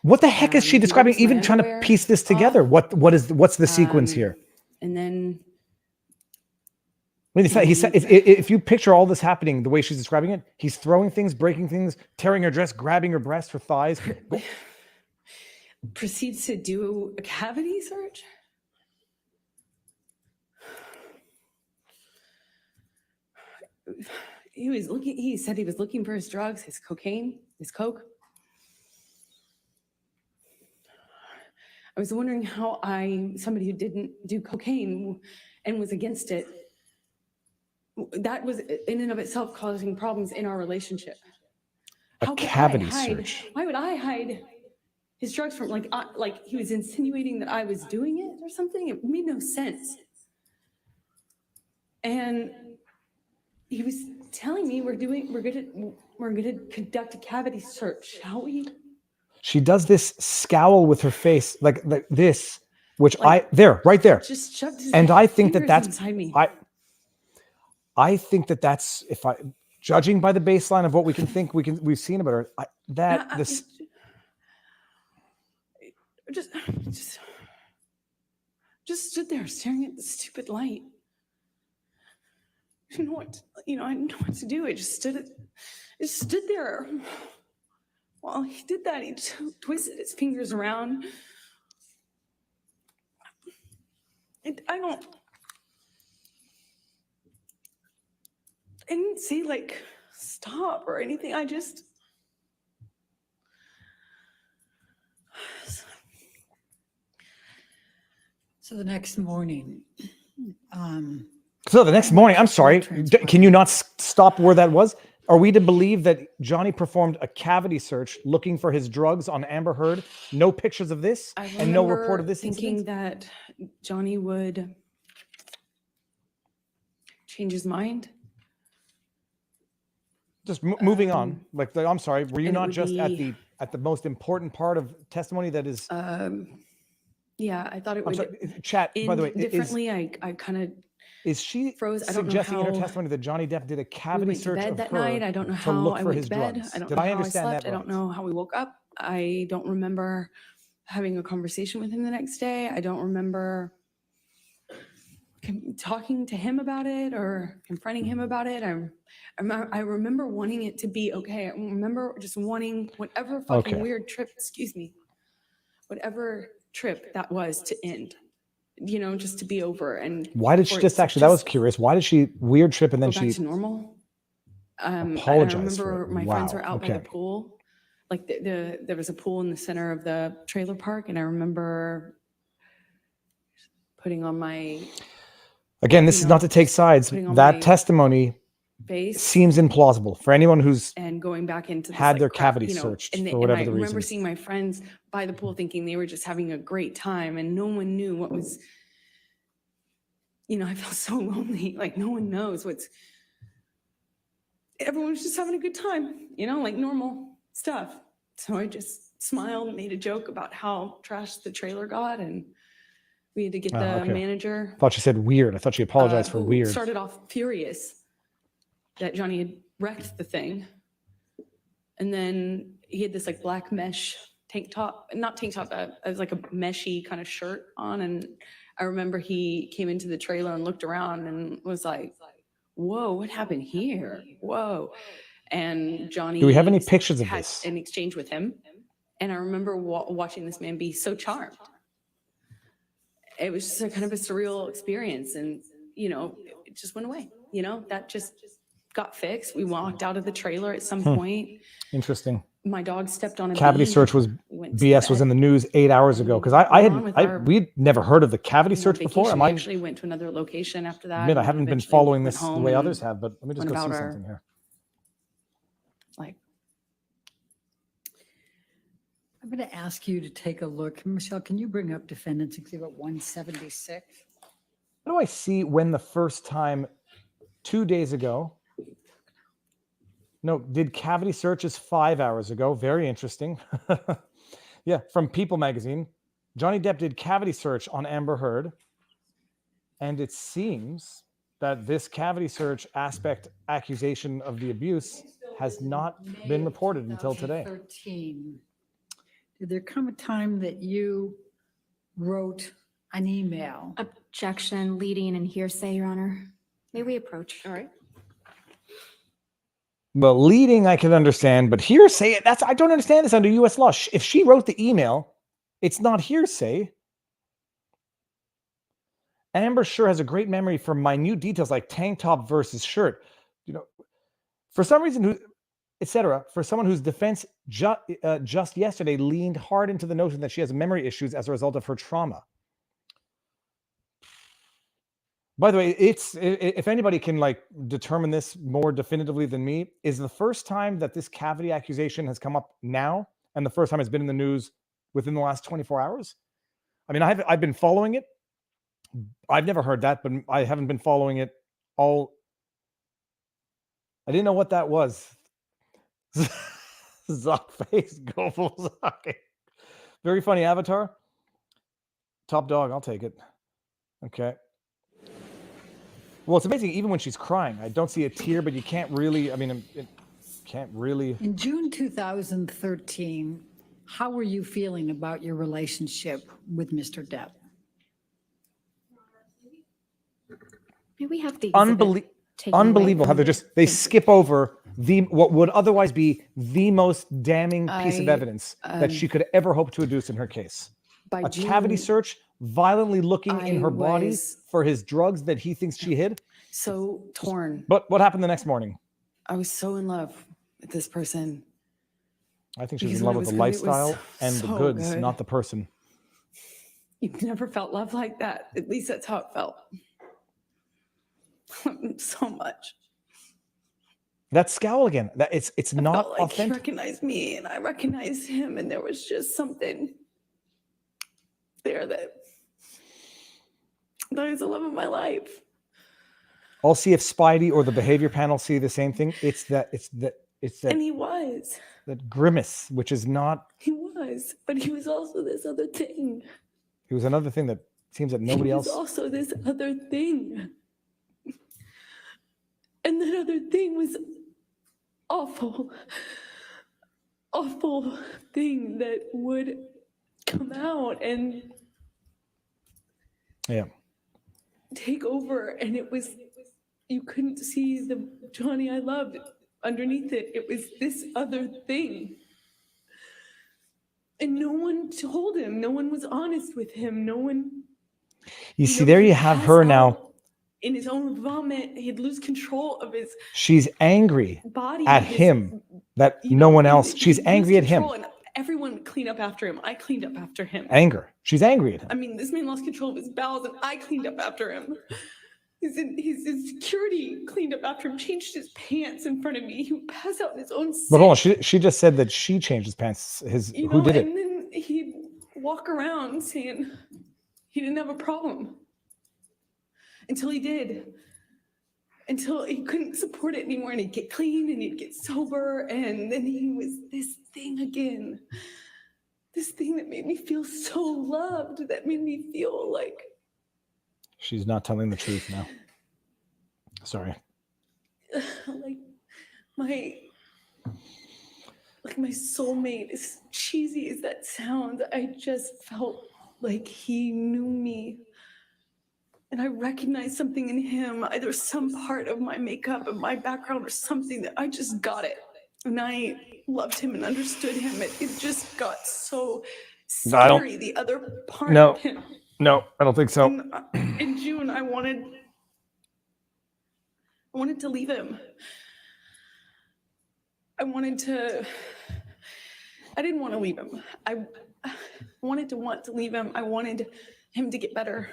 What the heck is she describing? Even trying to piece this together. What's the sequence here? And then if you picture all this happening the way she's describing it, he's throwing things, breaking things, tearing her dress, grabbing her breast, her thighs. Proceeds to do a cavity search. He said he was looking for his drugs, his cocaine, his coke. I was wondering how somebody who didn't do cocaine and was against it, that was in and of itself causing problems in our relationship. A cavity search. Why would I hide his drugs from, like he was insinuating that I was doing it or something? It made no sense. And he was telling me we're gonna conduct a cavity search, shall we? She does this scowl with her face like this, which right there. Just shoved his and I think that's inside me. I think that's, if I judging by the baseline of what we've seen about her, just stood there staring at the stupid light. I didn't know what to do. I just stood there. While he did that, he twisted his fingers around. I didn't say like stop or anything. So the next morning, I'm sorry, can you not stop where that was? Are we to believe that Johnny performed a cavity search looking for his drugs on Amber Heard? No pictures of this and no report of this thinking incident? that Johnny would change his mind. Just moving on. I'm sorry. Were you not just at the most important part of testimony? That is. Yeah, I thought it I'm would sorry, chat, by the way, end differently. I kind of is she froze. I don't know suggesting in her how testimony that Johnny Depp did a we cavity went to search bed of that her night. I don't know to how look I for went his to bed. drugs? I don't Did know I how I understand slept. that I right? don't know how we woke up. I don't remember having a conversation with him the next day. I don't remember talking to him about it or confronting him about it. I remember wanting it to be okay. I remember just wanting whatever fucking Okay. weird trip, excuse me, whatever trip that was to end, you know, just to be over. And Why did she for it just to actually, that was curious. Why did she weird trip and then go back she to normal? And I apologized for remember it? my friends Wow. were out by the Okay. pool. Like there was a pool in the center of the trailer park. And I remember putting on my Again, this is not to take sides. putting on That my testimony face seems implausible for anyone who's and going back into this, had like, their crap, cavity you know, searched and, for and whatever I the remember reasons. seeing my friends by the pool thinking they were just having a great time and no one knew what was, you know, I felt so lonely. Like no one knows everyone was just having a good time, you know, like normal stuff. So I just smiled and made a joke about how trashed the trailer got, and we had to get the okay. manager. I thought she said weird. I thought she apologized for who weird. started off furious that Johnny had wrecked the thing. And then he had this like black mesh tank top, not tank top, it was like a meshy kind of shirt on. And I remember he came into the trailer and looked around and was like, whoa, what happened here? Whoa. And Johnny. Do we have any pictures of had this? an exchange with him. And I remember watching this man be so charmed. It was just a kind of a surreal experience. And, you know, it just went away. You know, that just got fixed. We walked out of the trailer at some point. Interesting. My dog stepped on a Cavity bee. search was Went to BS was bed. in the news 8 hours ago because we'd never heard of the cavity On search before. vacation. I We actually went to another location after that. admit I and haven't been eventually following went this the home way and others have, but let me just went go see about our- something here. Like, I'm going to ask you to take a look. Michelle, can you bring up Defendants Exhibit 176? What do I see when the first time 2 days ago? No, did cavity searches 5 hours ago. Very interesting. Yeah, from People magazine. Johnny Depp did cavity search on Amber Heard. And it seems that this cavity search aspect accusation of the abuse has not been reported until today. 2013. Did there come a time that you wrote an email? Objection, leading, and hearsay, Your Honor. May we approach? All right. Well, leading I can understand, but hearsay, I don't understand this under US law. If she wrote the email, it's not hearsay. Amber sure has a great memory for minute details like tank top versus shirt. You know, for some reason, etc. For someone whose defense just yesterday leaned hard into the notion that she has memory issues as a result of her trauma. By the way, if anybody can like determine this more definitively than me, is the first time that this cavity accusation has come up now, and the first time it's been in the news within the last 24 hours. I mean, I've been following it. I've never heard that, but I haven't been following it all. I didn't know what that was. Zuck face, go full Zuck. Very funny avatar. Top dog, I'll take it. Okay. Well, it's amazing. Even when she's crying, I don't see a tear, but you can't really. I mean, it can't really. In June 2013, how were you feeling about your relationship with Mr. Depp? May we have the exhibit taken away Unbelievable how from they the- skip over what would otherwise be the most damning piece of evidence that she could ever hope to adduce in her case. by A cavity June, search, violently looking in I her body was- for his drugs that he thinks she hid. so torn. But what happened the next morning? I was so in love with this person. I think she was Because in when love it with the was good, it was lifestyle and the so goods, good. not the person. You've never felt love like that. At least that's how it felt. So much. That scowl again. That it's I not felt like he authentic. recognized me and I recognized him, and there was just something there that is the love of my life. I'll see if Spidey or the behavior panel see the same thing. It's that And he was. that grimace, which is not. He was. But he was also this other thing. He was another thing that seems that nobody He was else. also this other thing. And that other thing was awful, awful thing that would come out and Yeah. take over. And it was, you couldn't see the Johnny I loved underneath it. It was this other thing. And no one told him. No one was honest with him. No one. You see, know, there you he'd have pass her now. out in his own vomit. He'd lose control of his She's angry body. at his, him that you no know, one he'd- else. She's he'd lose angry at him. control, and everyone would clean up after him. I cleaned up after him. Anger. She's angry at him. I mean, this man lost control of his bowels, and I cleaned up after him. His security cleaned up after him, changed his pants in front of me. He would pass out in his own But hold on, sick, she just said that she changed his pants. you Who know, did it? and then he'd walk around saying he didn't have a problem. Until he did. Until he couldn't support it anymore, and he'd get clean and he'd get sober, and then he was this thing again. This thing that made me feel so loved, that made me feel like She's not telling the truth now. Sorry. like my soulmate, as cheesy as that sounds. I just felt like he knew me. And I recognized something in him, either some part of my makeup and my background or something, that I just got it. And I loved him and understood him. It just got so No, I don't- scary, the other part No. of him. No, I don't think so. And in June, I wanted to leave him. I didn't want to leave him. I wanted to leave him. I wanted him to get better.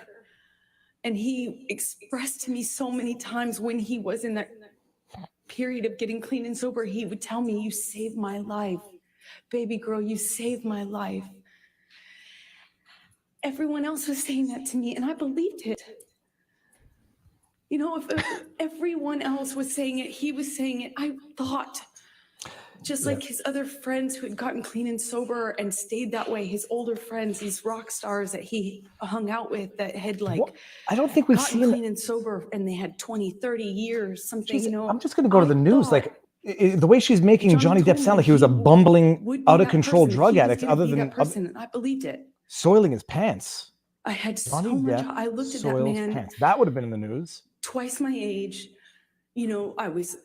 And he expressed to me so many times when he was in that period of getting clean and sober, he would tell me, "You saved my life. Baby girl, you saved my life." Everyone else was saying that to me, and I believed it. You know, if everyone else was saying it, he was saying it. I thought, just like his other friends who had gotten clean and sober and stayed that way, his older friends, these rock stars that he hung out with that had like What? I don't think we've gotten seen. clean and sober and they had 20, 30 years, something, Jeez, you know. I'm just going to go to I the news. thought Like the way she's making Johnny told Depp me sound like he was a he bumbling, would be out of that control person. drug He was addict, gonna other be than that person, and I believed it. soiling his pants. I had Johnny so much. Depp I looked at that soils man, pants. That would have been in the news. twice my age. You know, I was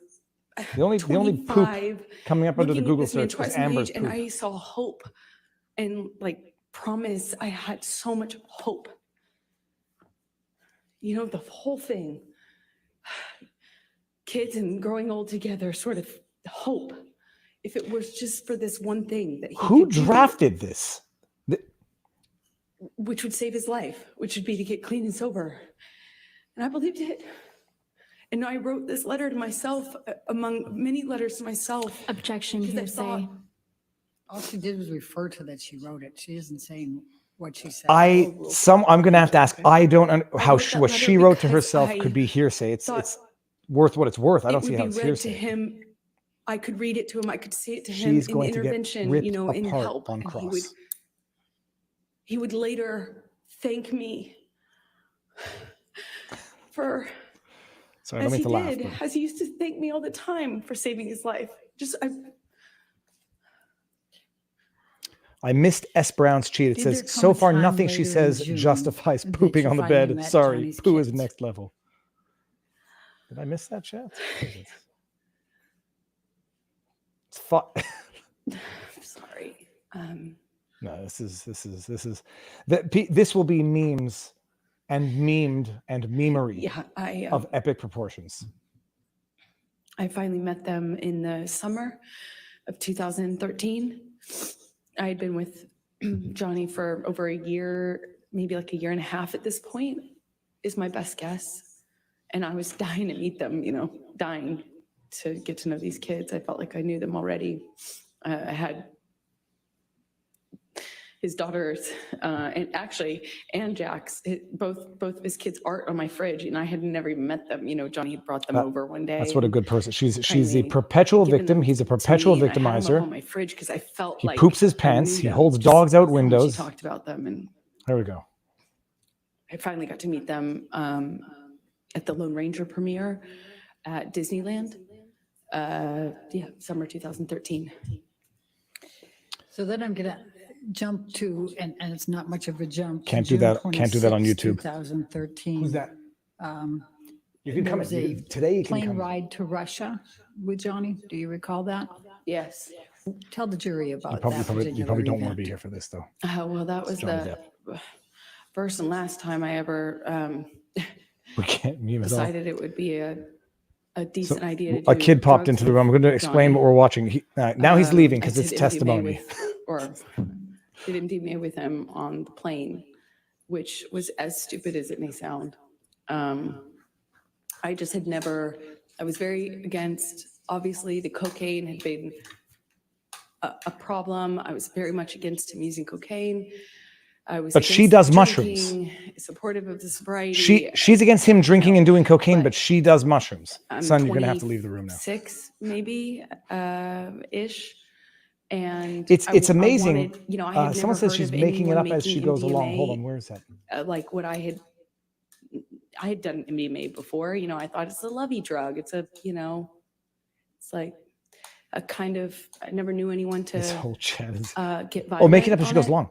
The only poop 25, coming up under the looking at Google this man search was twice my Amber's age, and poop. I saw hope and like promise. I had so much hope. You know, the whole thing. Kids and growing old together, sort of hope. If it was just for this one thing that he Who could do, drafted this? which would save his life, which would be to get clean and sober. And I believed it. And I wrote this letter to myself, among many letters to myself. Objection, Because I hearsay. thought- All she did was refer to that she wrote it. She isn't saying what she said. I'm going to have to ask. I don't how wrote she, that what letter she wrote to because herself I could be hearsay. It's thought worth what it's worth. I don't it see would how be it's read hearsay. to him. I could read it to him. I could say it to him She's in going to get intervention, ripped you know, in apart help. on And cross. he would later thank me for, Sorry, I don't as mean he to laugh. did, but- as he used to thank me all the time for saving his life. I missed S. Brown's cheat. It Did there says, come so a far, time nothing she later in says June justifies that pooping you on the finally bed. met Sorry, Johnny's poo is kids? next level. Did I miss that, chat? It's fun. Sorry. No, this will be memes and memed and memery Yeah, of epic proportions. I finally met them in the summer of 2013. I had been with Johnny for over a year, maybe like a year and a half at this point, is my best guess. And I was dying to meet them, you know, dying to get to know these kids. I felt like I knew them already. I had his daughters, and Jack's, both of his kids' art on my fridge, and I had never even met them. You know, Johnny had brought them over one day. That's what a good person. She's a kindly perpetual given victim. them He's a to perpetual me, and I had them up victimizer. on my fridge because I felt He like poops his I pants. knew He them, holds just dogs out how much he windows. talked about them, and There we go. I finally got to meet them at the Lone Ranger premiere at Disneyland. Summer 2013. So then I'm going to jump to, and it's not much of a jump. Can't do that. Can't do that on YouTube. 2013. Who's that? You can There come was in. a Today you can plane come. ride to Russia with Johnny. Do you recall that? Yes. Tell the jury about You that probably particular don't want to event. be here for this, though. Well, that was Johnny the first and last time I ever We can't meme at all. decided it would be a decent idea to do A kid popped drugs into the room. I'm going to explain Johnny. what we're watching. Now he's leaving I because did it's MDMA testimony. did MDMA with him on the plane, which was as stupid as it may sound. I just had never, I was very against, obviously the cocaine had been a problem. I was very much against him using cocaine. I was But she against does mushrooms. drinking, supportive of the sobriety. She's against him drinking and doing cocaine, but she does mushrooms. I'm Son, you're going to have to leave the room now. 26 maybe ish. And It's I amazing. wanted, you know, I had Someone never says heard she's of making it anyone up as she making goes along. Hold MDMA, on, where is that? like what I had done MDMA before. You know, I thought it's a lovey drug. It's a, you know, it's like a kind of, I never knew anyone to This whole chat is. get violent. Oh, make it up as she on goes it. along.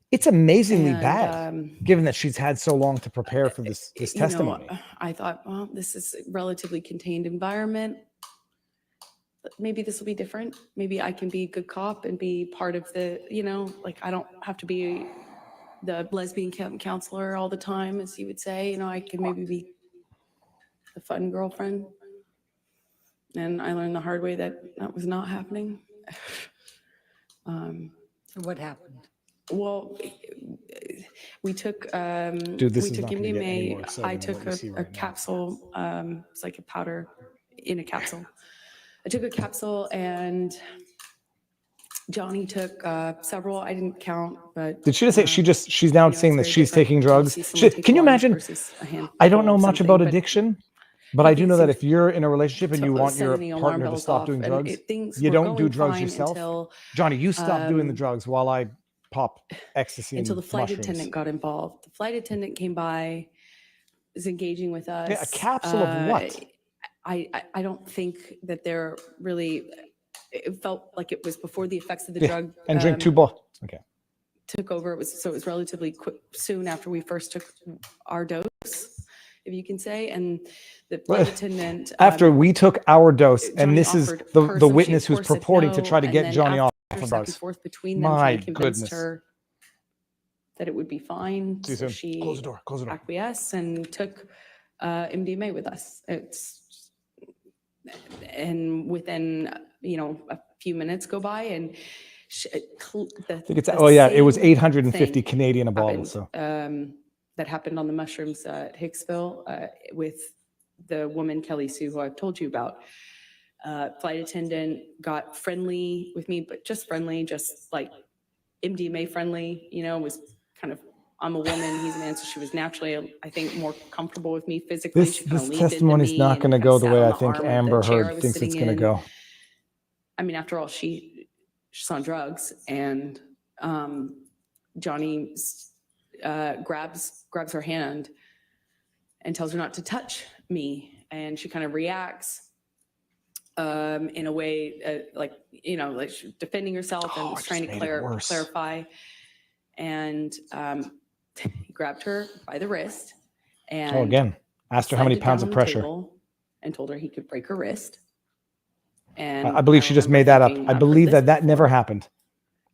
It's amazingly And, bad, given that she's had so long to prepare for this you know, testimony. I thought, well, this is a relatively contained environment. But maybe this will be different. Maybe I can be a good cop and be part of the, you know, like I don't have to be the lesbian counselor all the time, as you would say. You know, I can maybe be the fun girlfriend. And I learned the hard way that that was not happening. So what happened? Well, we took Dude, this we is took not gonna get any more MDMA. exciting I than took what you see a right now. capsule. It's like a powder in a capsule. I took a capsule, and Johnny took several. I didn't count, but Did she just say she's now you know, saying it's that very she's different taking when you drugs? see someone take Can you one imagine? versus a handful I don't know of much something, about but addiction, but I do things know that seems if you're in a relationship and you to want your sending the alarm partner to bells stop off, doing and drugs, things you were don't do going drugs fine yourself. until Johnny, you stop doing the drugs while I pop ecstasy until and the flight mushrooms. attendant got involved. The flight attendant came by, was engaging with us. Yeah, a capsule of what? I don't think that they're really. It felt like it was before the effects of the Yeah, drug and drink 2 bottles. Okay. took over. It was relatively quick, soon after we first took our dose, if you can say. And the flight attendant After we took our dose, Johnny and this is offered the her some. She, witness of who's course, said purporting to no, try to and get then Johnny off after of back and drugs. forth between them, My trying to convince goodness. her that it would be fine. See you So soon. she Close the door. Close the door. acquiesced and took MDMA with us. And within, you know, a few minutes go by, and I think it's it was 850 Canadian a bottle. happened, So that happened on the mushrooms at Hicksville with the woman Kelly Sue, who I've told you about. Flight attendant got friendly with me, but just friendly, just like MDMA friendly, you know, was kind of, I'm a woman, he's a man, so she was naturally, I think, more comfortable with me physically. this She kind of leaned testimony is into me not and going to kind go of the sat way on I the think arm of the Amber chair I Heard was thinks it's sitting going to in. go. I mean, after all, she's on drugs, and Johnny grabs her hand and tells her not to touch me, and she kind of reacts in a way like, you know, like she's defending herself and was trying to clarify. And he grabbed her by the wrist and again, asked her how slammed many it pounds down of on the pressure. table and told her he could break her wrist. And I believe she just made that up. I believe that never happened.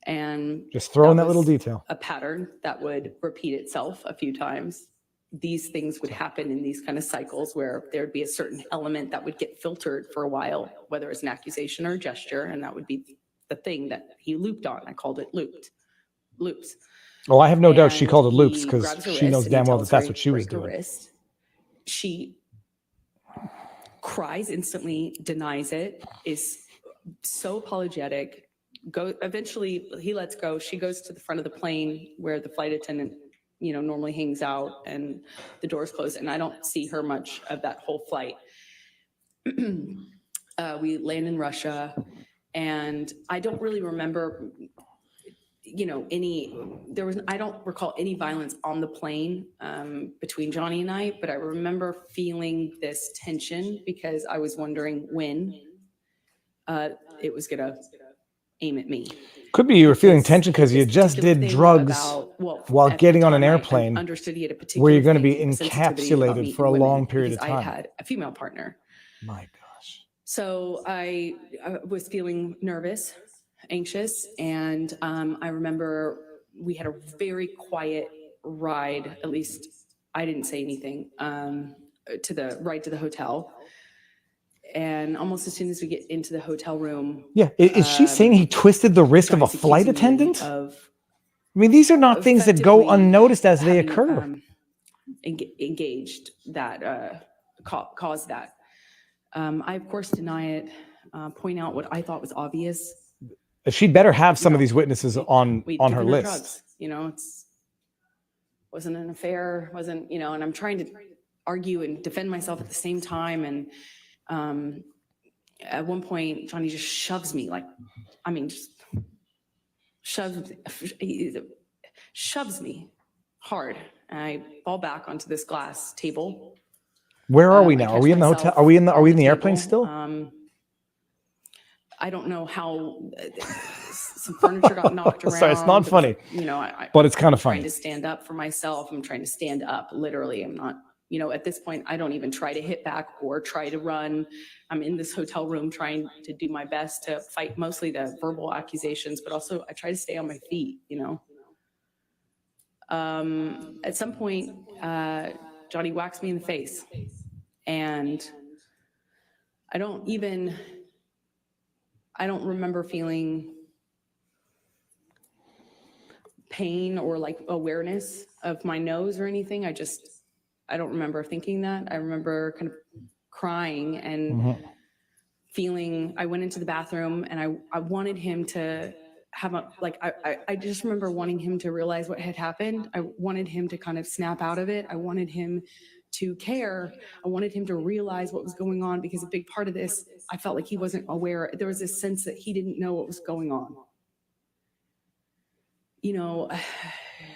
And just throwing that was little detail. a pattern that would repeat itself a few times. These things would happen in these kind of cycles where there'd be a certain element that would get filtered for a while, whether it's an accusation or a gesture, and that would be the thing that he looped on. I called it loops. Oh, I have no doubt she And called it loops he because grabs her she knows wrist and he damn well tells that that's her what she was break her doing. wrist. She cries instantly, denies it, is so apologetic. Eventually he lets go. She goes to the front of the plane where the flight attendant, you know, normally hangs out, and the doors close, and I don't see her much of that whole flight. We land in Russia, and I don't really remember. I don't recall any violence on the plane between Johnny and I, but I remember feeling this tension because I was wondering when it was going to aim at me. Could be you were feeling Because tension because you this just particular did thing drugs while at the getting on an time, I airplane understood he had a where you're particular going to be thing, sensitivity about encapsulated meeting for a women long period of because I time. had a female partner. My gosh. So I was feeling nervous, anxious, and I remember we had a very quiet ride. At least I didn't say anything to the ride to the hotel. And almost as soon as we get into the hotel room, Yeah. Is she saying he twisted the wrist of a Johnny's flight accusing me attendant? of I mean, these are not things that go effectively unnoticed as they having, occur. engaged that caused that. I of course deny it. Point out what I thought was obvious. She'd better have some of these witnesses on We'd her given list. drugs, it's wasn't an affair, wasn't, and I'm trying to argue and defend myself at the same time. And at one point, Johnny just shoves me, just shoves me hard. And I fall back onto this glass table. Where are we I now? Are catch we in the hotel? myself Are we in on the airplane table. still? I don't know how some furniture got knocked around. Sorry, it's not funny. But it's kind of funny. I'm trying to stand up for myself. I'm trying to stand up. Literally, I'm not, at this point, I don't even try to hit back or try to run. I'm in this hotel room trying to do my best to fight mostly the verbal accusations, but also I try to stay on my feet, At some point, Johnny whacks me in the face, and I don't remember feeling pain or awareness of my nose or anything. I don't remember thinking that. I remember kind of crying and feeling, I went into the bathroom and I wanted him to have I just remember wanting him to realize what had happened. I wanted him to kind of snap out of it. I wanted him to care. I wanted him to realize what was going on, because a big part of this, I felt like he wasn't aware. There was this sense that he didn't know what was going on.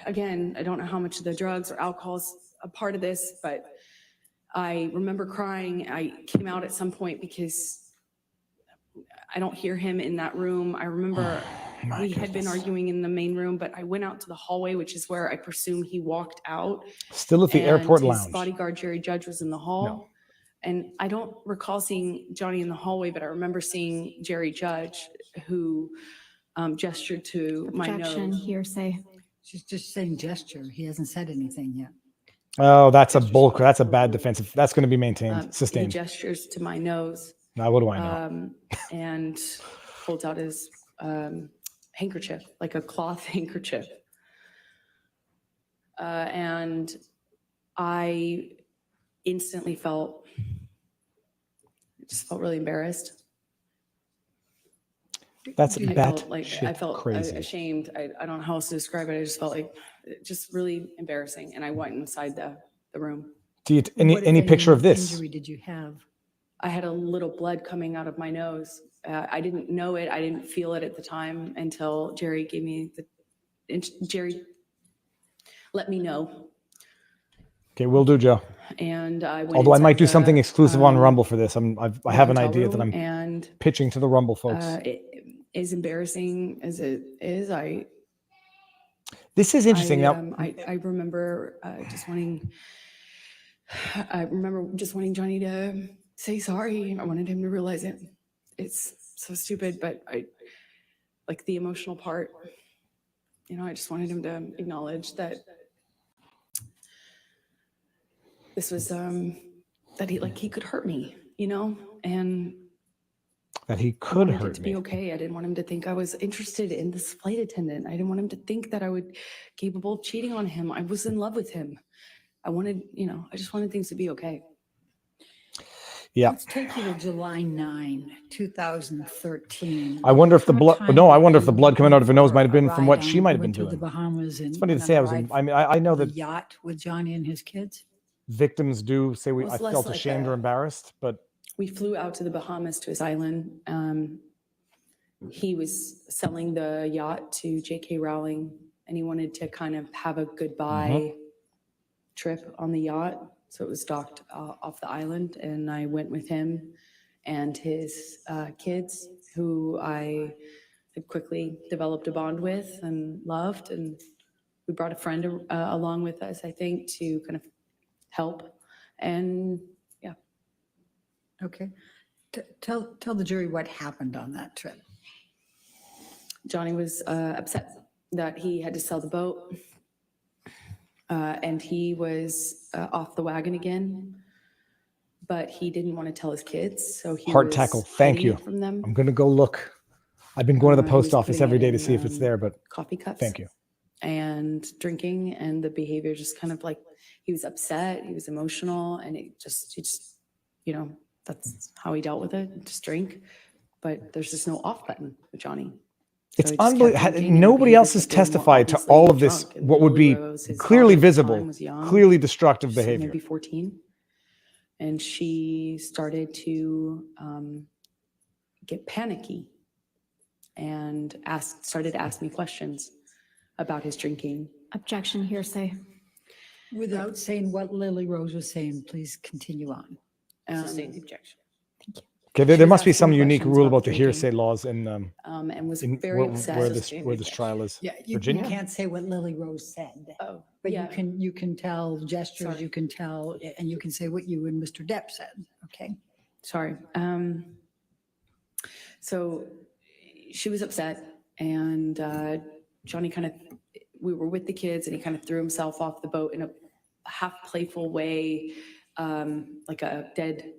Again, I don't know how much of the drugs or alcohol is a part of this, but I remember crying. I came out at some point because I don't hear him in that room. I remember we had been arguing in the main room, but I went out to the hallway, which is where I presume he walked out. Still at the airport his lounge. Bodyguard Jerry Judge was in the hall. No. And I don't recall seeing Johnny in the hallway, but I remember seeing Jerry Judge, who gestured to my Objection, nose. hearsay. She's just saying gesture. He hasn't said anything yet. Oh, that's a bull. That's a bad defensive. That's going to be maintained, He sustained. gestures to my nose. Now, what do I know? And holds out his handkerchief, like a cloth handkerchief. And I instantly felt really embarrassed. That's I bat felt crazy. ashamed. I don't know how else to describe it. I just felt like just really embarrassing. And I went inside the room. Do you What, if any picture of this? Injury did you have? I had a little blood coming out of my nose. I didn't know it. I didn't feel it at the time until Jerry gave me Jerry let me know. Okay, will do, Joe. And I went Although I might do inside something the, exclusive on Rumble for this. I have an hotel idea that room, I'm and pitching to the Rumble folks. as embarrassing as it is, This is interesting. Now, I remember just wanting. I remember just wanting Johnny to say sorry. I wanted him to realize it. It's so stupid, but I like the emotional part. I just wanted him to acknowledge that this was that he could hurt me, and that he I could wanted it hurt to me. be okay. I didn't want him to think I was interested in this flight attendant. I didn't want him to think that I would capable of cheating on him. I was in love with him. I wanted, I just wanted things to be okay. Yeah. Let's take you to July 9, 2013. I wonder if the How blood. time No, I did wonder if the you blood coming out of her nose for might have a been from what ride she on- might have been went to the doing. Bahamas and It's funny to on say. a I was. ride I mean, I know the that yacht with Johnny and his kids. victims do say Well, I it's less felt like ashamed or that. embarrassed, but We flew out to the Bahamas to his island. he was selling the yacht to J.K. Rowling, and he wanted to kind of have a goodbye trip on the yacht. So it was docked off the island, and I went with him and his kids, who I had quickly developed a bond with and loved. And we brought a friend along with us, I think, to kind of help. And yeah. Okay. Tell the jury what happened on that trip. Johnny was upset that he had to sell the boat, and he was off the wagon again, but he didn't want to tell his kids, so he Heart was tackle. Thank hiding you. it from them. I'm going to go look. I've been going to the He was post office putting every it day to in, see if it's there, but coffee cups. thank you. And drinking, and the behavior just kind of like, he was upset, he was emotional, and he just, you know, that's how he dealt with it, just drink. But there's just no off button with Johnny. It's So he just kept unbelievable. drinking, and Nobody behavior else has kept getting more testified to obviously all of this, drunk. And what would Lily be Rose, his clearly daughter at the time, visible, was young, clearly destructive she's behavior. maybe 14. And she started to get panicky and started to ask me questions about his drinking. Objection, hearsay. Without saying what Lily Rose was saying, please continue on. Sustained the objection. Okay, She there was must be asking some unique questions rule about about the drinking. hearsay laws in And was in very upset. where this trial is. Yeah, you Virginia? can't say what Lily Rose said, Oh, but yeah. you can tell gestures, Sorry. you can tell, and you can say what you and Mr. Depp said, okay? Sorry. So she was upset, and Johnny we were with the kids, and he kind of threw himself off the boat in a half playful way, like a dead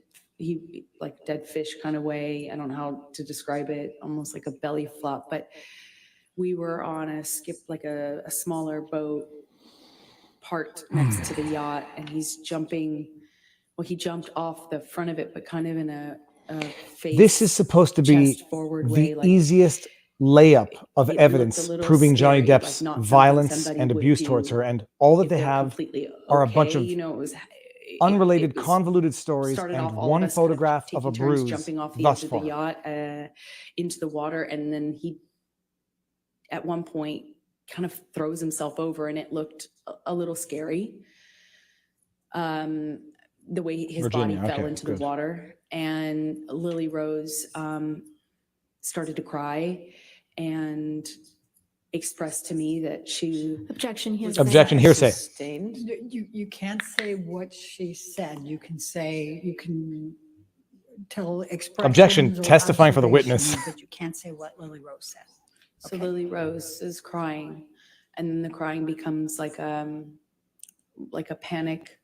fish kind of way. I don't know how to describe it, almost like a belly flop. But we were on a skip, like a smaller boat parked next to the yacht, and he's jumping. Well, he jumped off the front of it, but kind of in a face. This is supposed to be chest forward the way, like, easiest layup of it looked evidence a little proving Johnny scary, Depp's like not something violence somebody and would abuse do towards her, and all that if they they're have completely are a bunch okay. of You know, it was unrelated, it was- convoluted stories started and off all one of us kind photograph of a taking turns bruise jumping off the thus edge of far. the yacht into the water, and then he at one point kind of throws himself over, and it looked a little scary, the way his Virginia, body fell okay, into good. the water. And Lily Rose started to cry and expressed to me that she Objection, hearsay. Objection, hearsay. Sustained. You can't say what she said. You can tell expressions. Objection, or testifying for the witness. observations, But you can't say what Lily Rose said. So Okay. Lily Rose is crying, and then the crying becomes like a panic,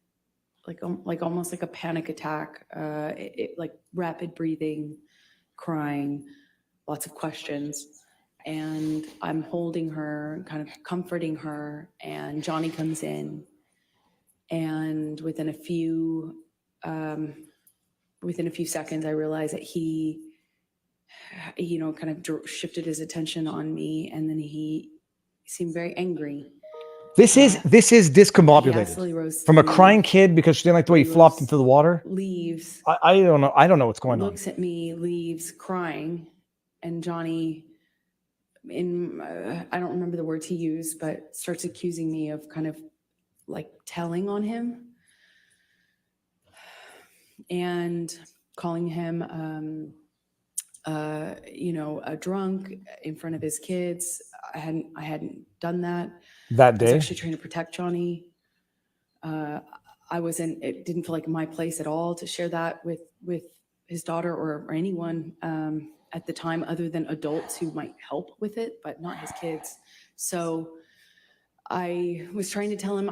like almost like a panic attack, like rapid breathing, crying, lots of questions. And I'm holding her, kind of comforting her, and Johnny comes in, and within a few seconds, I realize that he kind of shifted his attention on me, and then he seemed very angry. This is He asked Lily discombobulated Rose to from a leave. crying kid because she didn't like the way he Lily flopped Rose into the water. Leaves, I don't know. I don't know what's going on. looks at me, leaves, crying, and Johnny, I don't remember the words he used, but starts accusing me of kind of like telling on him and calling him, a drunk in front of his kids. I hadn't done that. That I was day, actually trying to protect Johnny. It didn't feel like my place at all to share that with his daughter or anyone at the time, other than adults who might help with it, but not his kids. So I was trying to tell him,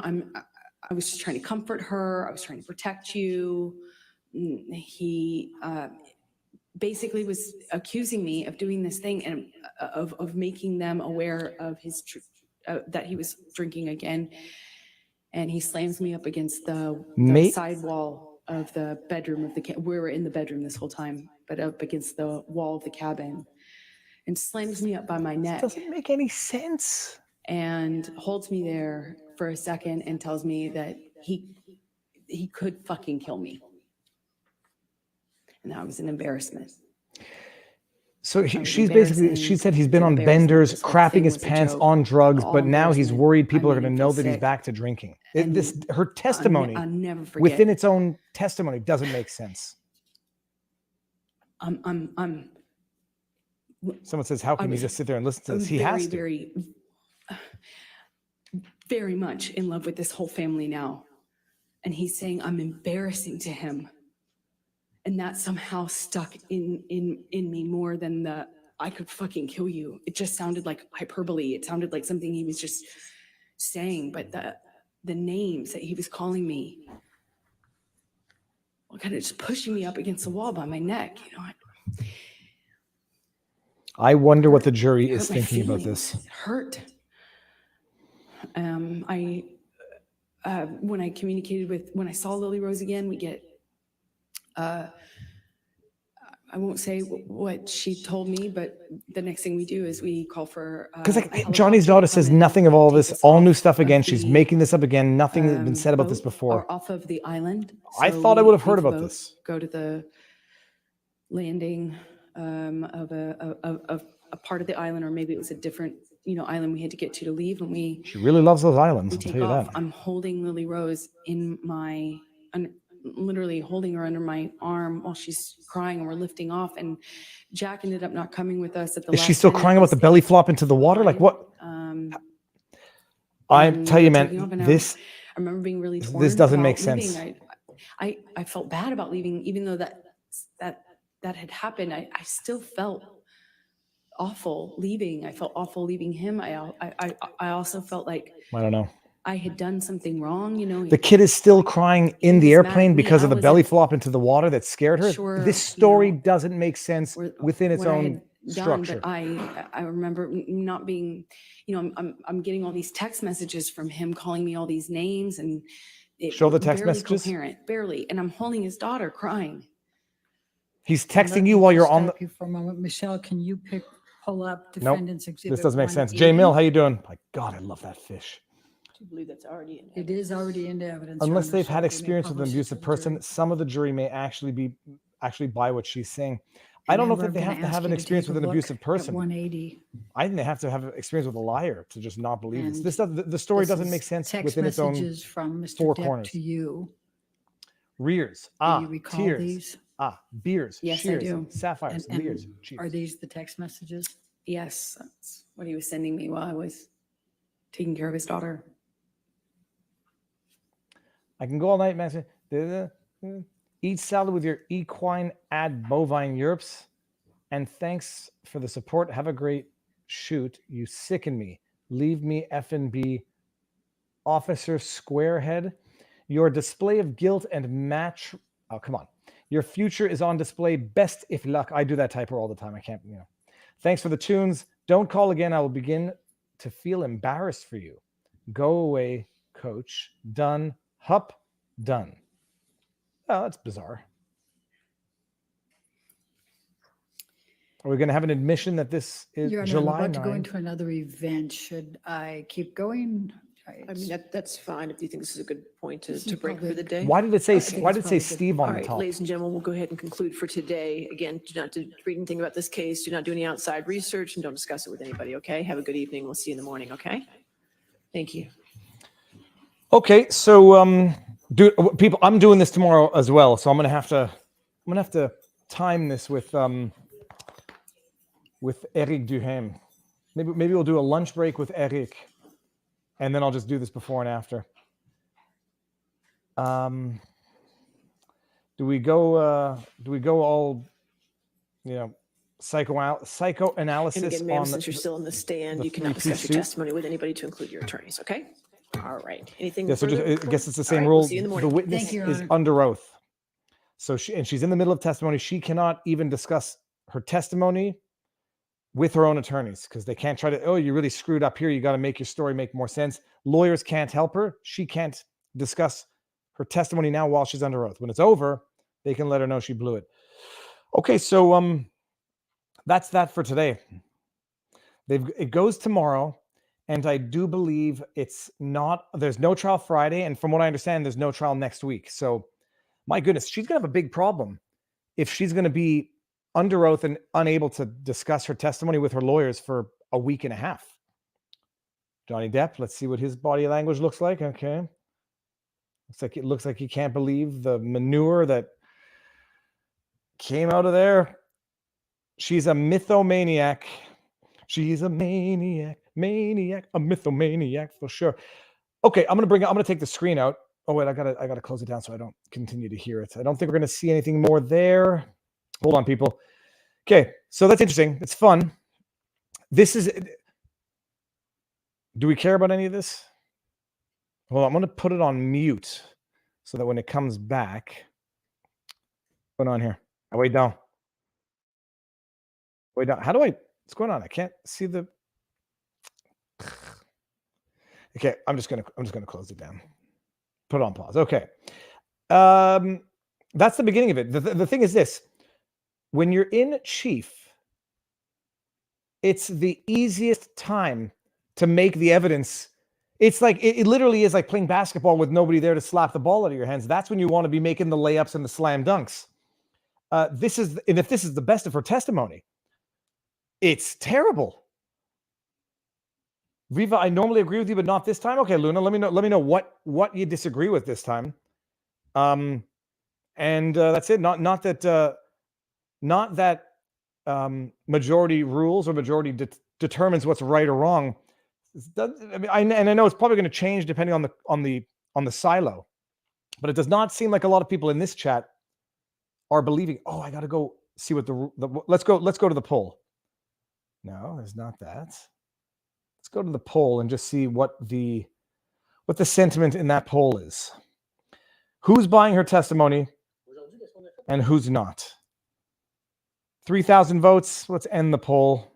I was just trying to comfort her. I was trying to protect you. He basically was accusing me of doing this thing and of making them aware of his that he was drinking again. And he slams me up against the side wall of the bedroom of the we were in the bedroom this whole time, but up against the wall of the cabin, and slams me up by my neck. doesn't make any sense. And holds me there for a second and tells me that he could fucking kill me. And that was an embarrassment. So That was she's basically, embarrassing. she said he's been It's on embarrassing. benders, This whole crapping thing his was a pants, joke. on drugs, All but now he's embarrassment. worried people I are made going to him know feel that he's sick. back to drinking. And Her testimony I'll never forget. within its own testimony doesn't make sense. I'm Someone says, how can you was- just sit there and listen to I'm this? He very, has to. very, very much in love with this whole family now. And he's saying I'm embarrassing to him. And that somehow stuck in me more than the I could fucking kill you. It just sounded like hyperbole. It sounded like something he was just saying. But the names that he was calling me, well, kind of just pushing me up against the wall by my neck, you know. I wonder what the jury It is hurt my thinking about feelings. this. It hurt. When I communicated when I saw Lily Rose again, we get, I won't say what she told me, but the next thing we do is we call for. Because a Johnny's helicopter daughter to says come and nothing of all take this, us all new off stuff of again. She's the, making this up again. Nothing has been said about this boat before. or off of the island. I So thought I we would have heard leave the about boat, this. Go to the landing of a part of the island, or maybe it was a different, island we had to get to leave. And we She really loves those islands, we I'll take tell you off. that. I'm holding Lily Rose in my, literally holding her under my arm while she's crying, and we're lifting off. And Jack ended up not coming with us at the Is last she still minute. crying He about the stayed belly flop into the water? Like behind. what? I And tell we you, were taking off, man, and this I remember being really torn. this doesn't about make leaving. sense. I felt bad about leaving, even though that had happened. I still felt awful leaving. I felt awful leaving him. I also felt like I don't know. I had done something wrong. The kid is still crying in the He was mad at airplane me. because I of the belly wasn't flop into the water that scared her. sure, This story you know, doesn't make sense within its what I own had structure. done, but I remember not being, I'm getting all these text messages from him calling me all these names, and it Show the text barely messages. coherent, barely. And I'm holding his daughter crying. He's Let texting me you while just you're on the. stop you for a moment. Michelle, can you pull up Nope, Defendants Exhibit? this doesn't make sense. 180? Jay Mill, how you doing? My God, I love that fish. I believe that's already in. It is already into evidence. Your Unless Honor, they've so had they may experience with an publish it abusive to the person, jury. some of the jury may actually buy what she's saying. I And don't know however, that they I'm have gonna to ask have an you to experience take with a an look abusive at person. 180. I think they have to have experience with a liar to just not believe this. And This doesn't, the story This doesn't is make sense text within its own messages from Mr. four Depp corners. to you. rears. Do you Ah, recall tears. these? Ah, beers. Yes, I shears, do. Sapphires, And leers, are cheers. these the text messages? Yes, that's what he was sending me while I was taking care of his daughter. I can go all night, man. Eat salad with your equine ad bovine Europe's. And thanks for the support. Have a great shoot. You sicken me. Leave me effing be. Officer Squarehead. Your display of guilt and match. Oh, come on. Your future is on display. Best if luck. I do that typer all the time. I can't, Thanks for the tunes. Don't call again. I will begin to feel embarrassed for you. Go away, coach. Done. Hup. Done. Oh, that's bizarre. Are we going to have an admission that this is Your Honor, July I'm about to go 9th? into another event. Should I keep going? I mean, that's fine if you think this is a good point to This is break for the probably- day. Why did it say? I think Why it's did it say probably good. Steve All on the right, top? ladies and gentlemen, we'll go ahead and conclude for today. Again, do not read anything about this case. Do not do any outside research, and don't discuss it with anybody, okay? Have a good evening. We'll see you in the morning, okay? Thank you. Okay, so people, I'm doing this tomorrow as well, so I'm gonna have to time this with Eric Duhem. Maybe we'll do a lunch break with Eric, and then I'll just do this before and after. Do we go all, psychoanalysis? And again, ma'am, on since you're still in the stand, the you cannot three-piece discuss your suit? testimony with anybody to include your attorneys, okay? All right. Anything Yeah, so further? I guess it's the All same right, rule. we'll see you in the morning. witness Thank you, Your is Honor. under oath. So she's in the middle of testimony. She cannot even discuss her testimony with her own attorneys because they can't try to, oh, you really screwed up here. You got to make your story make more sense. Lawyers can't help her. She can't discuss her testimony now while she's under oath. When it's over, they can let her know she blew it. Okay, so that's that for today. It goes tomorrow. And I do believe there's no trial Friday. And from what I understand, there's no trial next week. So my goodness, she's going to have a big problem if she's going to be under oath and unable to discuss her testimony with her lawyers for a week and a half. Johnny Depp, let's see what his body language looks like. Okay. Looks like he can't believe the manure that came out of there. She's a mythomaniac. She's a maniac, a mythomaniac for sure. Okay, I'm gonna take the screen out. Oh wait, I gotta close it down so I don't continue to hear it. I don't think we're gonna see anything more there. Hold on, people. Okay, so that's interesting. It's fun. This is. Do we care about any of this? Hold on, I'm gonna put it on mute so that when it comes back. What's going on here? Oh, wait down. Wait down. How do I? What's going on? I can't see the. Okay, I'm just gonna close it down. Put it on pause. Okay. That's the beginning of it. The thing is this: when you're in chief, it's the easiest time to make the evidence. It's like it literally is like playing basketball with nobody there to slap the ball out of your hands. That's when you want to be making the layups and the slam dunks. If this is the best of her testimony, it's terrible. Viva, I normally agree with you, but not this time. Okay, Luna, let me know what you disagree with this time. And that's it. Not that majority rules or majority determines what's right or wrong. I know it's probably going to change depending on the silo, but it does not seem like a lot of people in this chat are believing. Oh, I got to go see what let's go to the poll. No, there's not that. Let's go to the poll and just see what the sentiment in that poll is. Who's buying her testimony and who's not? 3,000 votes. Let's end the poll.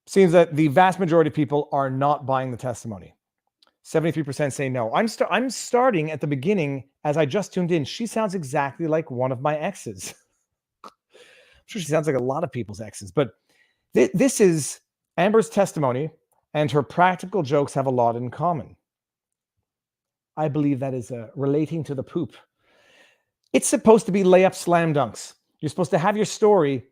Seems that the vast majority of people are not buying the testimony. 73% say no. I'm starting at the beginning as I just tuned in. She sounds exactly like one of my exes. I'm sure she sounds like a lot of people's exes, but this is Amber's testimony, and her practical jokes have a lot in common. I believe that is relating to the poop. It's supposed to be layup slam dunks. You're supposed to have your story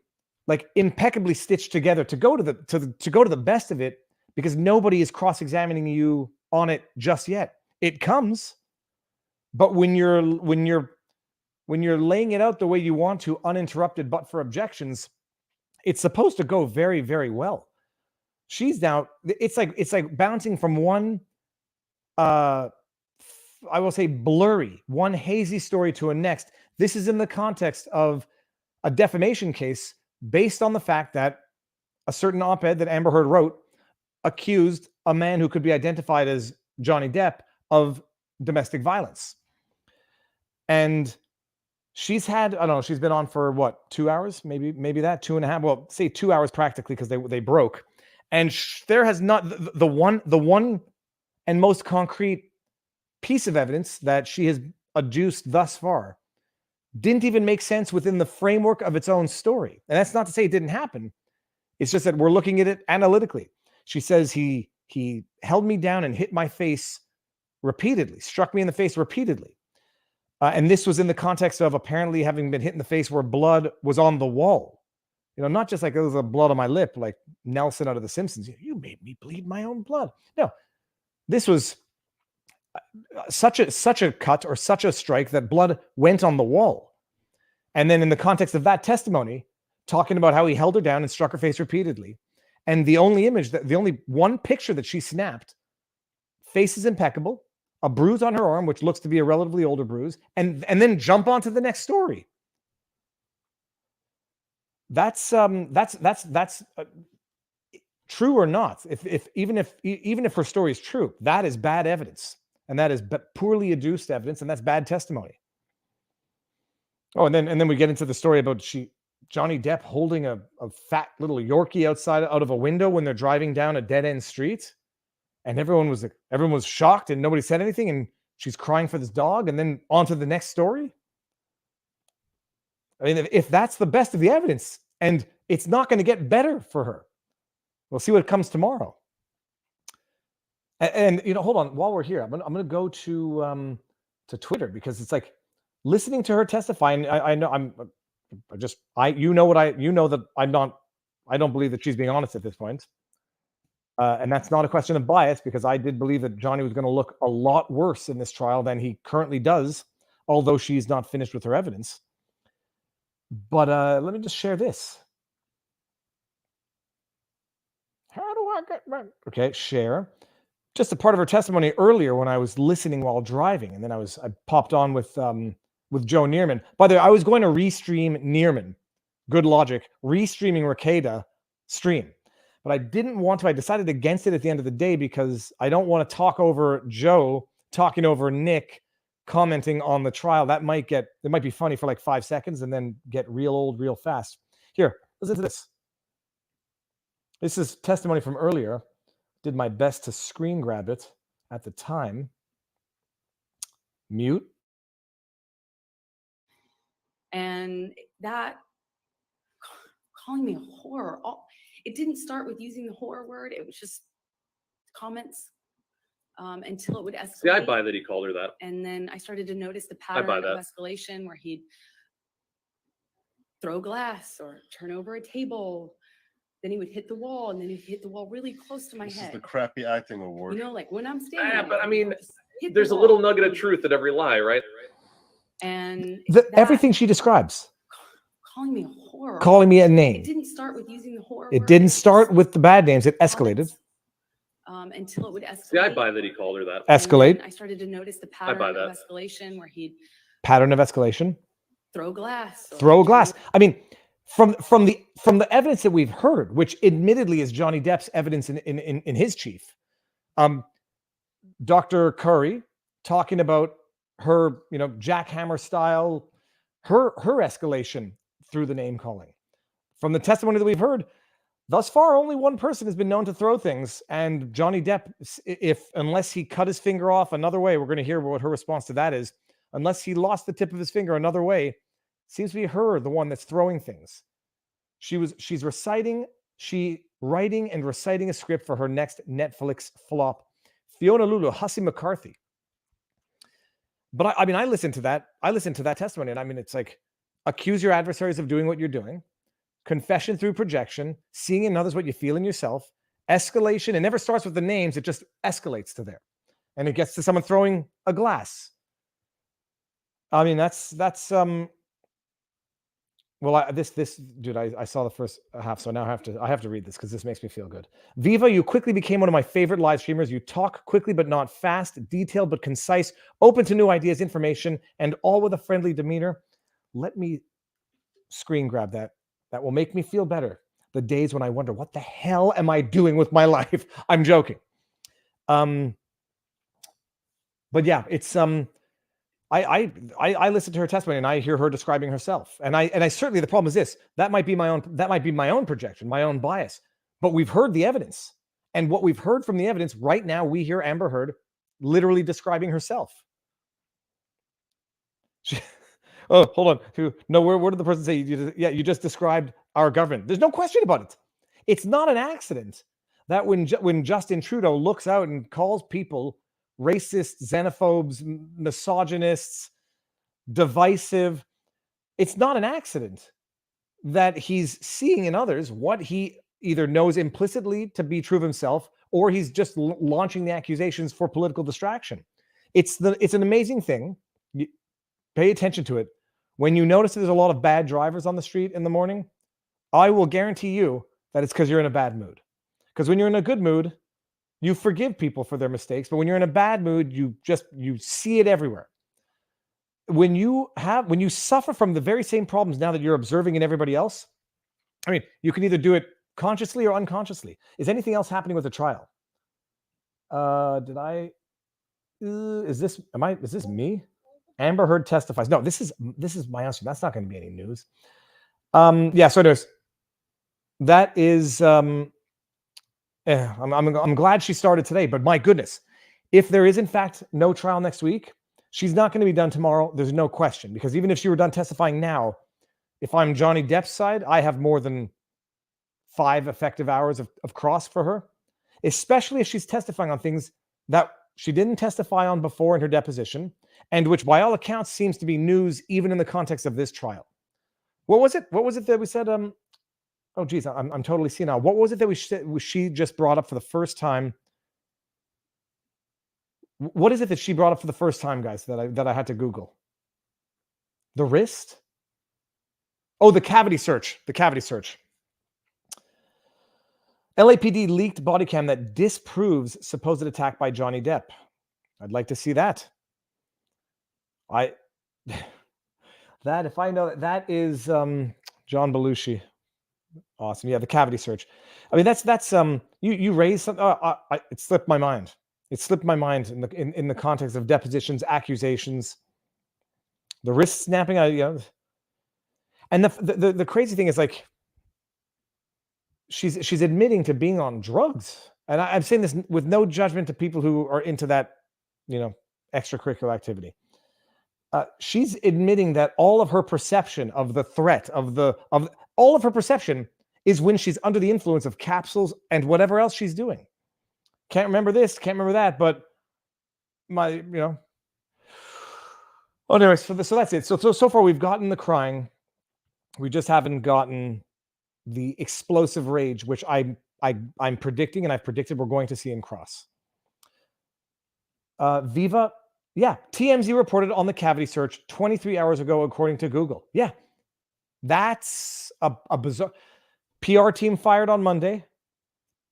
like impeccably stitched together to go to the best of it, because nobody is cross-examining you on it just yet. It comes, but when you're laying it out the way you want to, uninterrupted but for objections, it's supposed to go very, very well. She's now, it's like bouncing from one I will say blurry, one hazy story to a next. This is in the context of a defamation case based on the fact that a certain op-ed that Amber Heard wrote accused a man who could be identified as Johnny Depp of domestic violence. And she's had, I don't know, she's been on for what, 2 hours? Maybe that, 2.5. Well, say 2 hours practically, because they broke. And there has not, the one and most concrete piece of evidence that she has adduced thus far didn't even make sense within the framework of its own story. And that's not to say it didn't happen. It's just that we're looking at it analytically. She says he held me down and hit my face repeatedly, struck me in the face repeatedly. And this was in the context of apparently having been hit in the face where blood was on the wall. You know, not just like there was a blood on my lip, like Nelson out of The Simpsons. You made me bleed my own blood. No, this was such a cut or such a strike that blood went on the wall. And then in the context of that testimony, talking about how he held her down and struck her face repeatedly. And the only one picture that she snapped, face is impeccable, a bruise on her arm, which looks to be a relatively older bruise, and then jump on to the next story. That's true or not. Even if her story is true, that is bad evidence, and that is poorly adduced evidence, and that's bad testimony. Oh, and then we get into the story about Johnny Depp holding a fat little Yorkie out of a window when they're driving down a dead end street, and everyone was shocked and nobody said anything, and she's crying for this dog, and then on to the next story. I mean, if that's the best of the evidence, and it's not going to get better for her, we'll see what comes tomorrow. And you know, hold on, while we're here, I'm going to go to Twitter, because it's like listening to her testify. And I know you know that I don't believe that she's being honest at this point. And that's not a question of bias, because I did believe that Johnny was going to look a lot worse in this trial than he currently does, although she's not finished with her evidence. But let me just share this. How do I get my... Okay, share. Just a part of her testimony earlier when I was listening while driving, and then I popped on with Joe Neerman. By the way, I was going to restream Neerman. Good logic. Restreaming Ricada stream. But I didn't want to. I decided against it at the end of the day because I don't want to talk over Joe talking over Nick commenting on the trial. It might be funny for like 5 seconds and then get real old real fast. Here, listen to this. This is testimony from earlier. Did my best to screen grab it at the time. Mute. And that, calling me a whore, it didn't start with using the whore word. It was just comments until it would escalate. See, I buy that he called her that. And then I started to notice the pattern buy of that. escalation where he'd throw glass or turn over a table. Then he would hit the wall, and then he'd hit the wall really close to my This is head. the crappy acting award. You know, like when I'm standing. Yeah, but I mean, just hit the there's a wall. little nugget of truth in every lie, right? And Everything she describes. calling me a whore. Calling me a It name. didn't start with using the whore It word. didn't was start just with the bad names. It escalated. comments, until it would escalate. See, I buy that he called her that. And Escalate. then I started to notice the buy pattern that. of escalation where he'd Pattern of escalation. throw glass. or Throw turn glass. over- I mean, from the evidence that we've heard, which admittedly is Johnny Depp's evidence in his chief, Dr. Curry talking about her, jackhammer style, her escalation through the name calling. From the testimony that we've heard, thus far, only one person has been known to throw things, and Johnny Depp, unless he cut his finger off another way, we're going to hear what her response to that is. Unless he lost the tip of his finger another way, seems to be her, the one that's throwing things. She's writing and reciting a script for her next Netflix flop, Fiona Lulu, Hussey McCarthy. But I listened to that. I listened to that testimony, and it's like, accuse your adversaries of doing what you're doing, confession through projection, seeing in others what you feel in yourself, escalation. It never starts with the names. It just escalates to there, and it gets to someone throwing a glass. This dude, I saw the first half, so now I have to read this because this makes me feel good. Viva, you quickly became one of my favorite live streamers. You talk quickly but not fast, detailed but concise, open to new ideas, information, and all with a friendly demeanor. Let me screen grab that. That will make me feel better. The days when I wonder, what the hell am I doing with my life? I'm joking. But yeah, it's I listen to her testimony and I hear her describing herself. And I certainly, the problem is this, that might be my own projection, my own bias, but we've heard the evidence. And what we've heard from the evidence right now, we hear Amber Heard literally describing herself. Oh, hold on. No, where did the person say? You just described our government. There's no question about it. It's not an accident that when Justin Trudeau looks out and calls people racist, xenophobes, misogynists, divisive, it's not an accident that he's seeing in others what he either knows implicitly to be true of himself, or he's just launching the accusations for political distraction. It's an amazing thing. Pay attention to it. When you notice there's a lot of bad drivers on the street in the morning, I will guarantee you that it's because you're in a bad mood. Because when you're in a good mood, you forgive people for their mistakes, but when you're in a bad mood, you see it everywhere. When you suffer from the very same problems now that you're observing in everybody else, you can either do it consciously or unconsciously. Is anything else happening with the trial? Is this me? Amber Heard testifies. No, this is my answer. That's not going to be any news. Yeah, so there's that is I'm glad she started today, but my goodness, if there is in fact no trial next week, she's not going to be done tomorrow. There's no question, because even if she were done testifying now, if I'm Johnny Depp's side, I have more than 5 effective hours of cross for her, especially if she's testifying on things that she didn't testify on before in her deposition, and which by all accounts seems to be news even in the context of this trial. What was it? What was it that we said? Oh, geez, I'm totally seeing now. What was it that she just brought up for the first time? What is it that she brought up for the first time, guys, that I had to Google? The wrist? Oh, the cavity search. The cavity search. LAPD leaked body cam that disproves supposed attack by Johnny Depp. I'd like to see that. That, if I know that is John Belushi. Awesome. Yeah, the cavity search. I mean, that's you raised something. It slipped my mind. It slipped my mind in the context of depositions, accusations, the wrist snapping. And the crazy thing is, like, she's admitting to being on drugs, and I'm saying this with no judgment to people who are into that, extracurricular activity. She's admitting that all of her perception of the threat of all of her perception is when she's under the influence of capsules and whatever else she's doing. Can't remember this, can't remember that, but Oh, anyways, so that's it. So far we've gotten the crying. We just haven't gotten the explosive rage, which I'm predicting, and I've predicted we're going to see in Cross. Viva, yeah, TMZ reported on the cavity search 23 hours ago, according to Google. Yeah, that's a bizarre. PR team fired on Monday.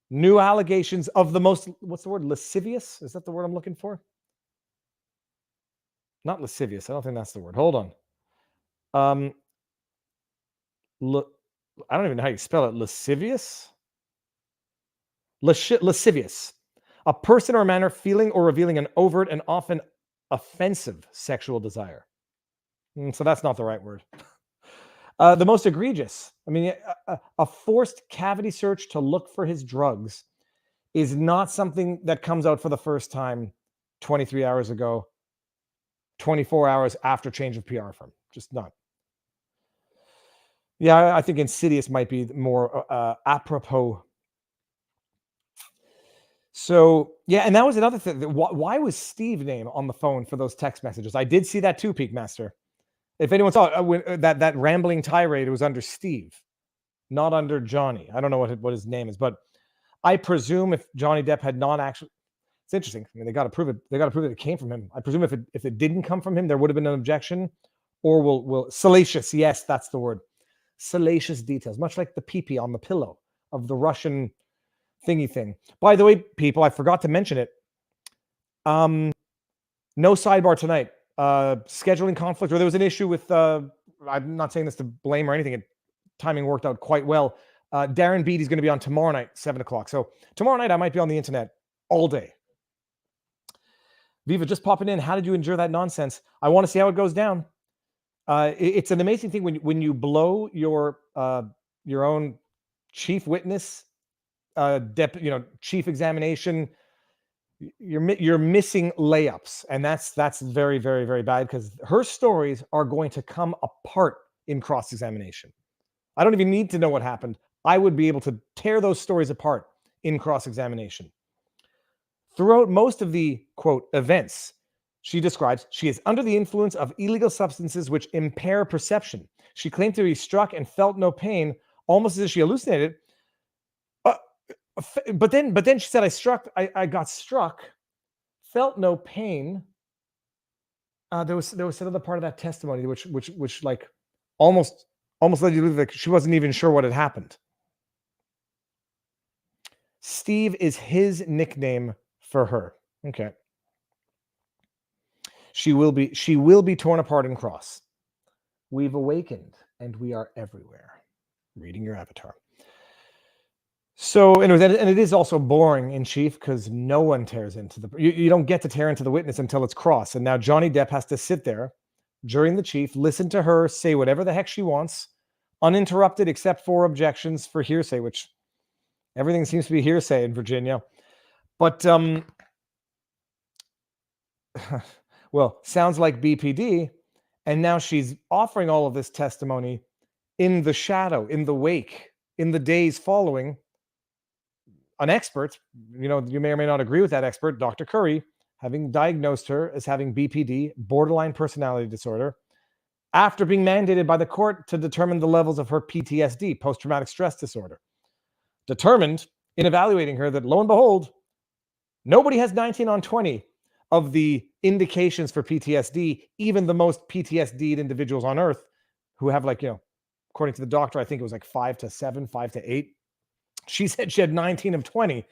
New allegations of the most, what's the word? Lascivious? Is that the word I'm looking for? Not lascivious. I don't think that's the word. Hold on. I don't even know how you spell it. Lascivious? Lascivious. A person or manner feeling or revealing an overt and often offensive sexual desire. So that's not the right word. The most egregious. I mean, a forced cavity search to look for his drugs is not something that comes out for the first time 23 hours ago, 24 hours after change of PR firm. Just not. Yeah, I think insidious might be more apropos. So, yeah, and that was another thing. Why was Steve's name on the phone for those text messages? I did see that too, Peak Master. If anyone saw it, that rambling tirade, it was under Steve, not under Johnny. I don't know what his name is, but I presume if Johnny Depp had not actually, it's interesting. I mean, they got to prove it. They got to prove that it came from him. I presume if it didn't come from him, there would have been an objection, or will salacious. Yes, that's the word. Salacious details, much like the pee-pee on the pillow of the Russian thingy thing. By the way, people, I forgot to mention it. No sidebar tonight. Scheduling conflict, or there was an issue with, I'm not saying this to blame or anything. Timing worked out quite well. Darren Beatty's going to be on tomorrow night, 7 o'clock. So tomorrow night I might be on the internet all day. Viva, just popping in. How did you endure that nonsense? I want to see how it goes down. It's an amazing thing when you blow your own chief witness, chief examination. You're missing layups, and that's very, very, very bad, because her stories are going to come apart in cross-examination. I don't even need to know what happened. I would be able to tear those stories apart in cross-examination. Throughout most of the, quote, events, she describes she is under the influence of illegal substances which impair perception. She claimed to be struck and felt no pain, almost as if she hallucinated. But then she said, I got struck, felt no pain. There was another part of that testimony which like almost led you to believe that she wasn't even sure what had happened. Steve is his nickname for her. Okay. She will be torn apart and cross. We've awakened and we are everywhere. Reading your avatar. So, and it is also boring in chief, because no one tears into you don't get to tear into the witness until it's cross. And now Johnny Depp has to sit there during the chief, listen to her say whatever the heck she wants, uninterrupted except for objections for hearsay, which everything seems to be hearsay in Virginia. But, well, sounds like BPD. And now she's offering all of this testimony in the shadow, in the wake, in the days following an expert. You may or may not agree with that expert, Dr. Curry, having diagnosed her as having BPD, borderline personality disorder, after being mandated by the court to determine the levels of her PTSD, post-traumatic stress disorder. Determined in evaluating her that, lo and behold, nobody has 19 on 20 of the indications for PTSD, even the most PTSD'd individuals on earth who have, like, according to the doctor, I think it was like 5 to 7, 5 to 8. She said she had 19 of 20,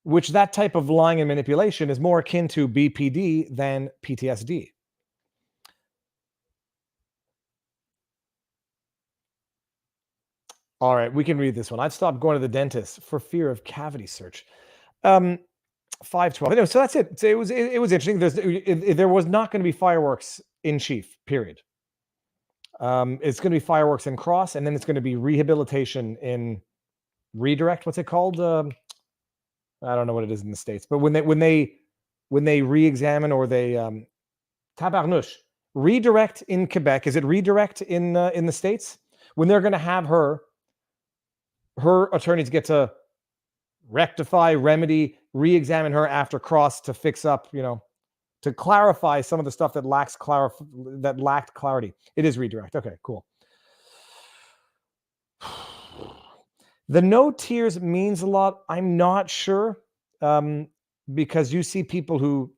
which that type of lying and manipulation is more akin to BPD than PTSD. All right, we can read this one. I've stopped going to the dentist for fear of cavity search. 512. Anyway, so that's it. So it was interesting. There was not going to be fireworks in Chief, period. It's going to be fireworks in Cross, and then it's going to be rehabilitation in Redirect. What's it called? I don't know what it is in the States, but when they re-examine, or they tabarnouche, Redirect in Quebec. Is it Redirect in the States? When they're going to have her attorneys get to rectify, remedy, re-examine her after Cross to fix up, to clarify some of the stuff that lacked clarity. It is Redirect. Okay, cool. The no tears means a lot. I'm not sure, because you see people who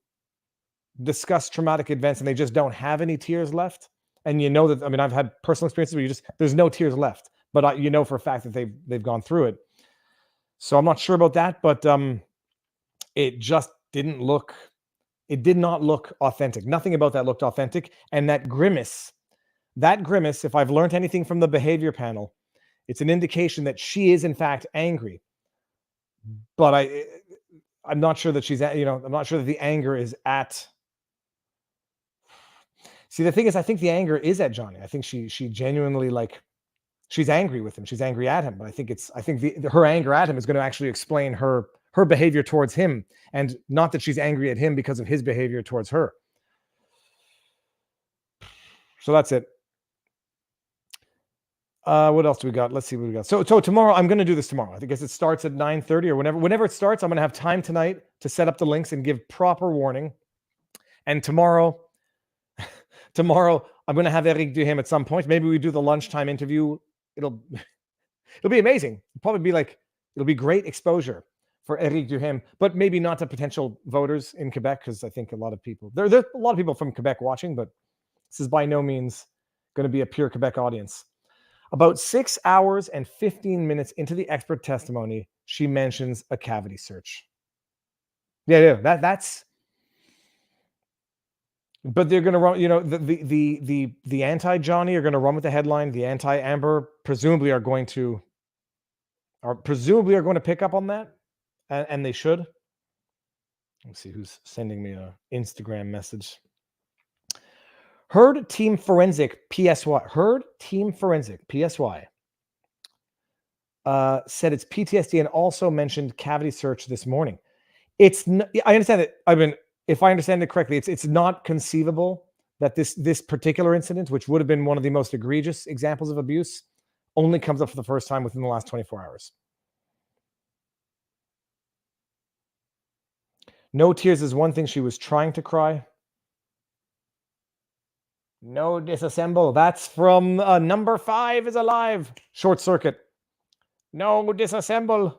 discuss traumatic events and they just don't have any tears left. And that, I've had personal experiences where there's no tears left, but for a fact that they've gone through it. So I'm not sure about that, but it just did not look authentic. Nothing about that looked authentic. And that grimace, if I've learned anything from the behavior panel, it's an indication that she is in fact angry. But I'm not sure that she's, I'm not sure that the anger is at. See, the thing is, I think the anger is at Johnny. I think she genuinely, she's angry with him. She's angry at him. But I think her anger at him is going to actually explain her behavior towards him, and not that she's angry at him because of his behavior towards her. So that's it. What else do we got? Let's see what we got. So tomorrow, I'm going to do this tomorrow. I guess it starts at 9:30 or whenever it starts. I'm going to have time tonight to set up the links and give proper warning. And tomorrow, I'm going to have Eric Duhem at some point. Maybe we do the lunchtime interview. It'll be amazing. It'll be great exposure for Eric Duhem, but maybe not to potential voters in Quebec, because I think there's a lot of people from Quebec watching, but this is by no means going to be a pure Quebec audience. About 6 hours and 15 minutes into the expert testimony, she mentions a cavity search. Yeah, that's. But they're going to run, the anti-Johnny are going to run with the headline. The anti-Amber presumably are going to pick up on that, and they should. Let's see who's sending me an Instagram message. HEARD Team Forensic PSY. HEARD Team Forensic PSY said it's PTSD and also mentioned cavity search this morning. I understand that. If I understand it correctly, it's not conceivable that this particular incident, which would have been one of the most egregious examples of abuse, only comes up for the first time within the last 24 hours. No tears is one thing. She was trying to cry. No disassemble. That's from Number 5 is Alive. Short Circuit. No disassemble.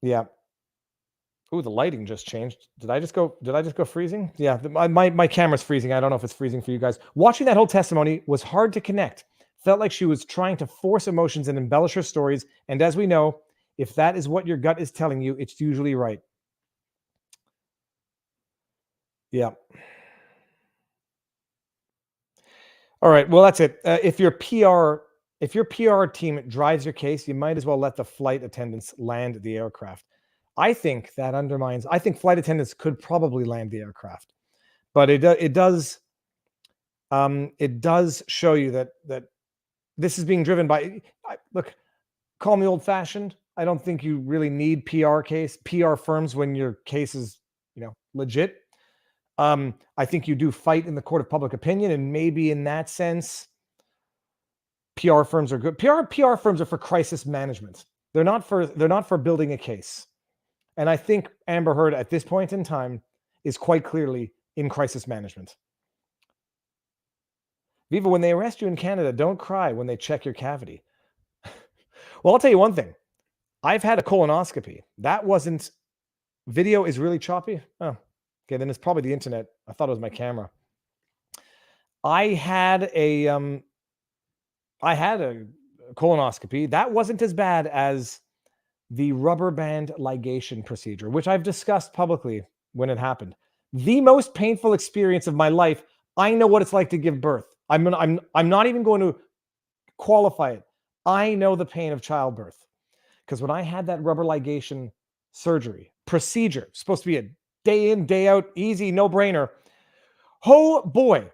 Yeah. Ooh, the lighting just changed. Did I just go freezing? Yeah, my camera's freezing. I don't know if it's freezing for you guys. Watching that whole testimony was hard to connect. Felt like she was trying to force emotions and embellish her stories. And as we know, if that is what your gut is telling you, it's usually right. Yeah. All right. Well, that's it. If your PR team drives your case, you might as well let the flight attendants land the aircraft. I think that undermines. I think flight attendants could probably land the aircraft, but it does show you that this is being driven by. Look, call me old-fashioned. I don't think you really need PR firms when your case is legit. I think you do fight in the court of public opinion, and maybe in that sense, PR firms are good. PR firms are for crisis management. They're not for building a case. And I think Amber Heard at this point in time is quite clearly in crisis management. Viva, when they arrest you in Canada, don't cry when they check your cavity. Well, I'll tell you one thing. I've had a colonoscopy. That wasn't, video is really choppy. Oh, okay, then it's probably the internet. I thought it was my camera. I had a colonoscopy. That wasn't as bad as the rubber band ligation procedure, which I've discussed publicly when it happened. The most painful experience of my life. I know what it's like to give birth. I'm not even going to qualify it. I know the pain of childbirth, because when I had that rubber ligation surgery procedure, supposed to be a day in, day out, easy, no brainer. Oh boy,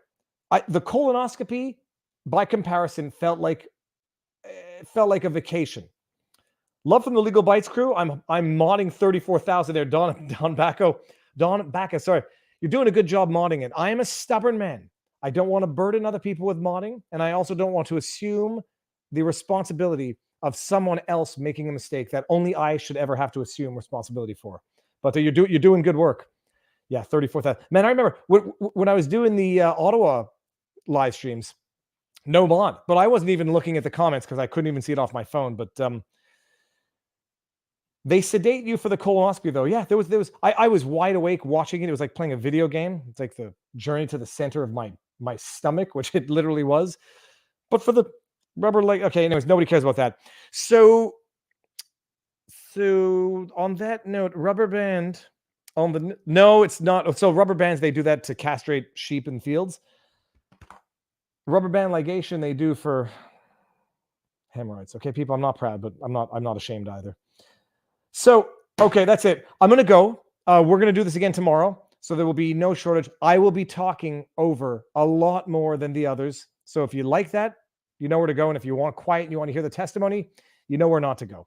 the colonoscopy, by comparison, felt like a vacation. Love from the Legal Bites crew. I'm modding 34,000 there. Don Bacca, sorry. You're doing a good job modding it. I am a stubborn man. I don't want to burden other people with modding, and I also don't want to assume the responsibility of someone else making a mistake that only I should ever have to assume responsibility for. But you're doing good work. Yeah, 34,000. Man, I remember when I was doing the Ottawa live streams, no mod, but I wasn't even looking at the comments because I couldn't even see it off my phone. But they sedate you for the colonoscopy, though. Yeah, there was. I was wide awake watching it. It was like playing a video game. It's like the journey to the center of my stomach, which it literally was. But for the rubber leg, okay. Anyways, nobody cares about that. So on that note, rubber band on the no, it's not. So rubber bands, they do that to castrate sheep in fields. Rubber band ligation they do for hemorrhoids. Okay, people, I'm not proud, but I'm not ashamed either. So, okay, that's it. I'm going to go. We're going to do this again tomorrow, so there will be no shortage. I will be talking over a lot more than the others. So if you like that, you know where to go. And if you want quiet and you want to hear the testimony, you know where not to go.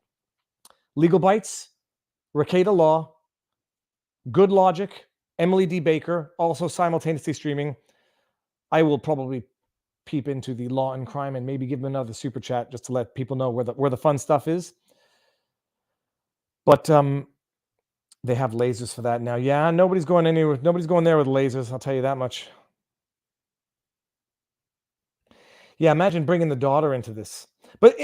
Legal Bites, Ricada Law, Good Logic, Emily D. Baker, also simultaneously streaming. I will probably peep into the Law and Crime and maybe give them another super chat just to let people know where the fun stuff is. But they have lasers for that now. Yeah, nobody's going anywhere. Nobody's going there with lasers. I'll tell you that much. Yeah, imagine bringing the daughter into this.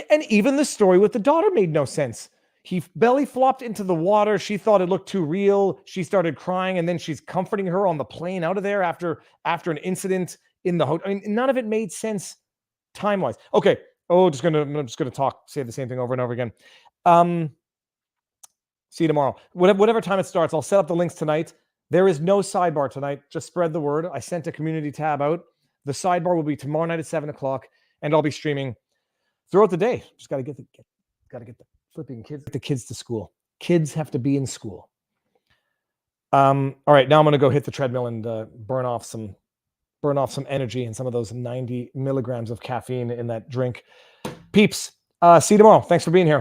And even the story with the daughter made no sense. He belly flopped into the water. She thought it looked too real. She started crying, and then she's comforting her on the plane out of there after an incident in the hotel. I mean, none of it made sense time-wise. Okay. I'm just gonna say the same thing over and over again. See you tomorrow. Whatever time it starts, I'll set up the links tonight. There is no sidebar tonight. Just spread the word. I sent a community tab out. The sidebar will be tomorrow night at 7 o'clock, and I'll be streaming throughout the day. Just got to get the flipping kids to school. Kids have to be in school. All right, now I'm going to go hit the treadmill and burn off some energy and some of those 90 milligrams of caffeine in that drink. Peeps, see you tomorrow. Thanks for being here.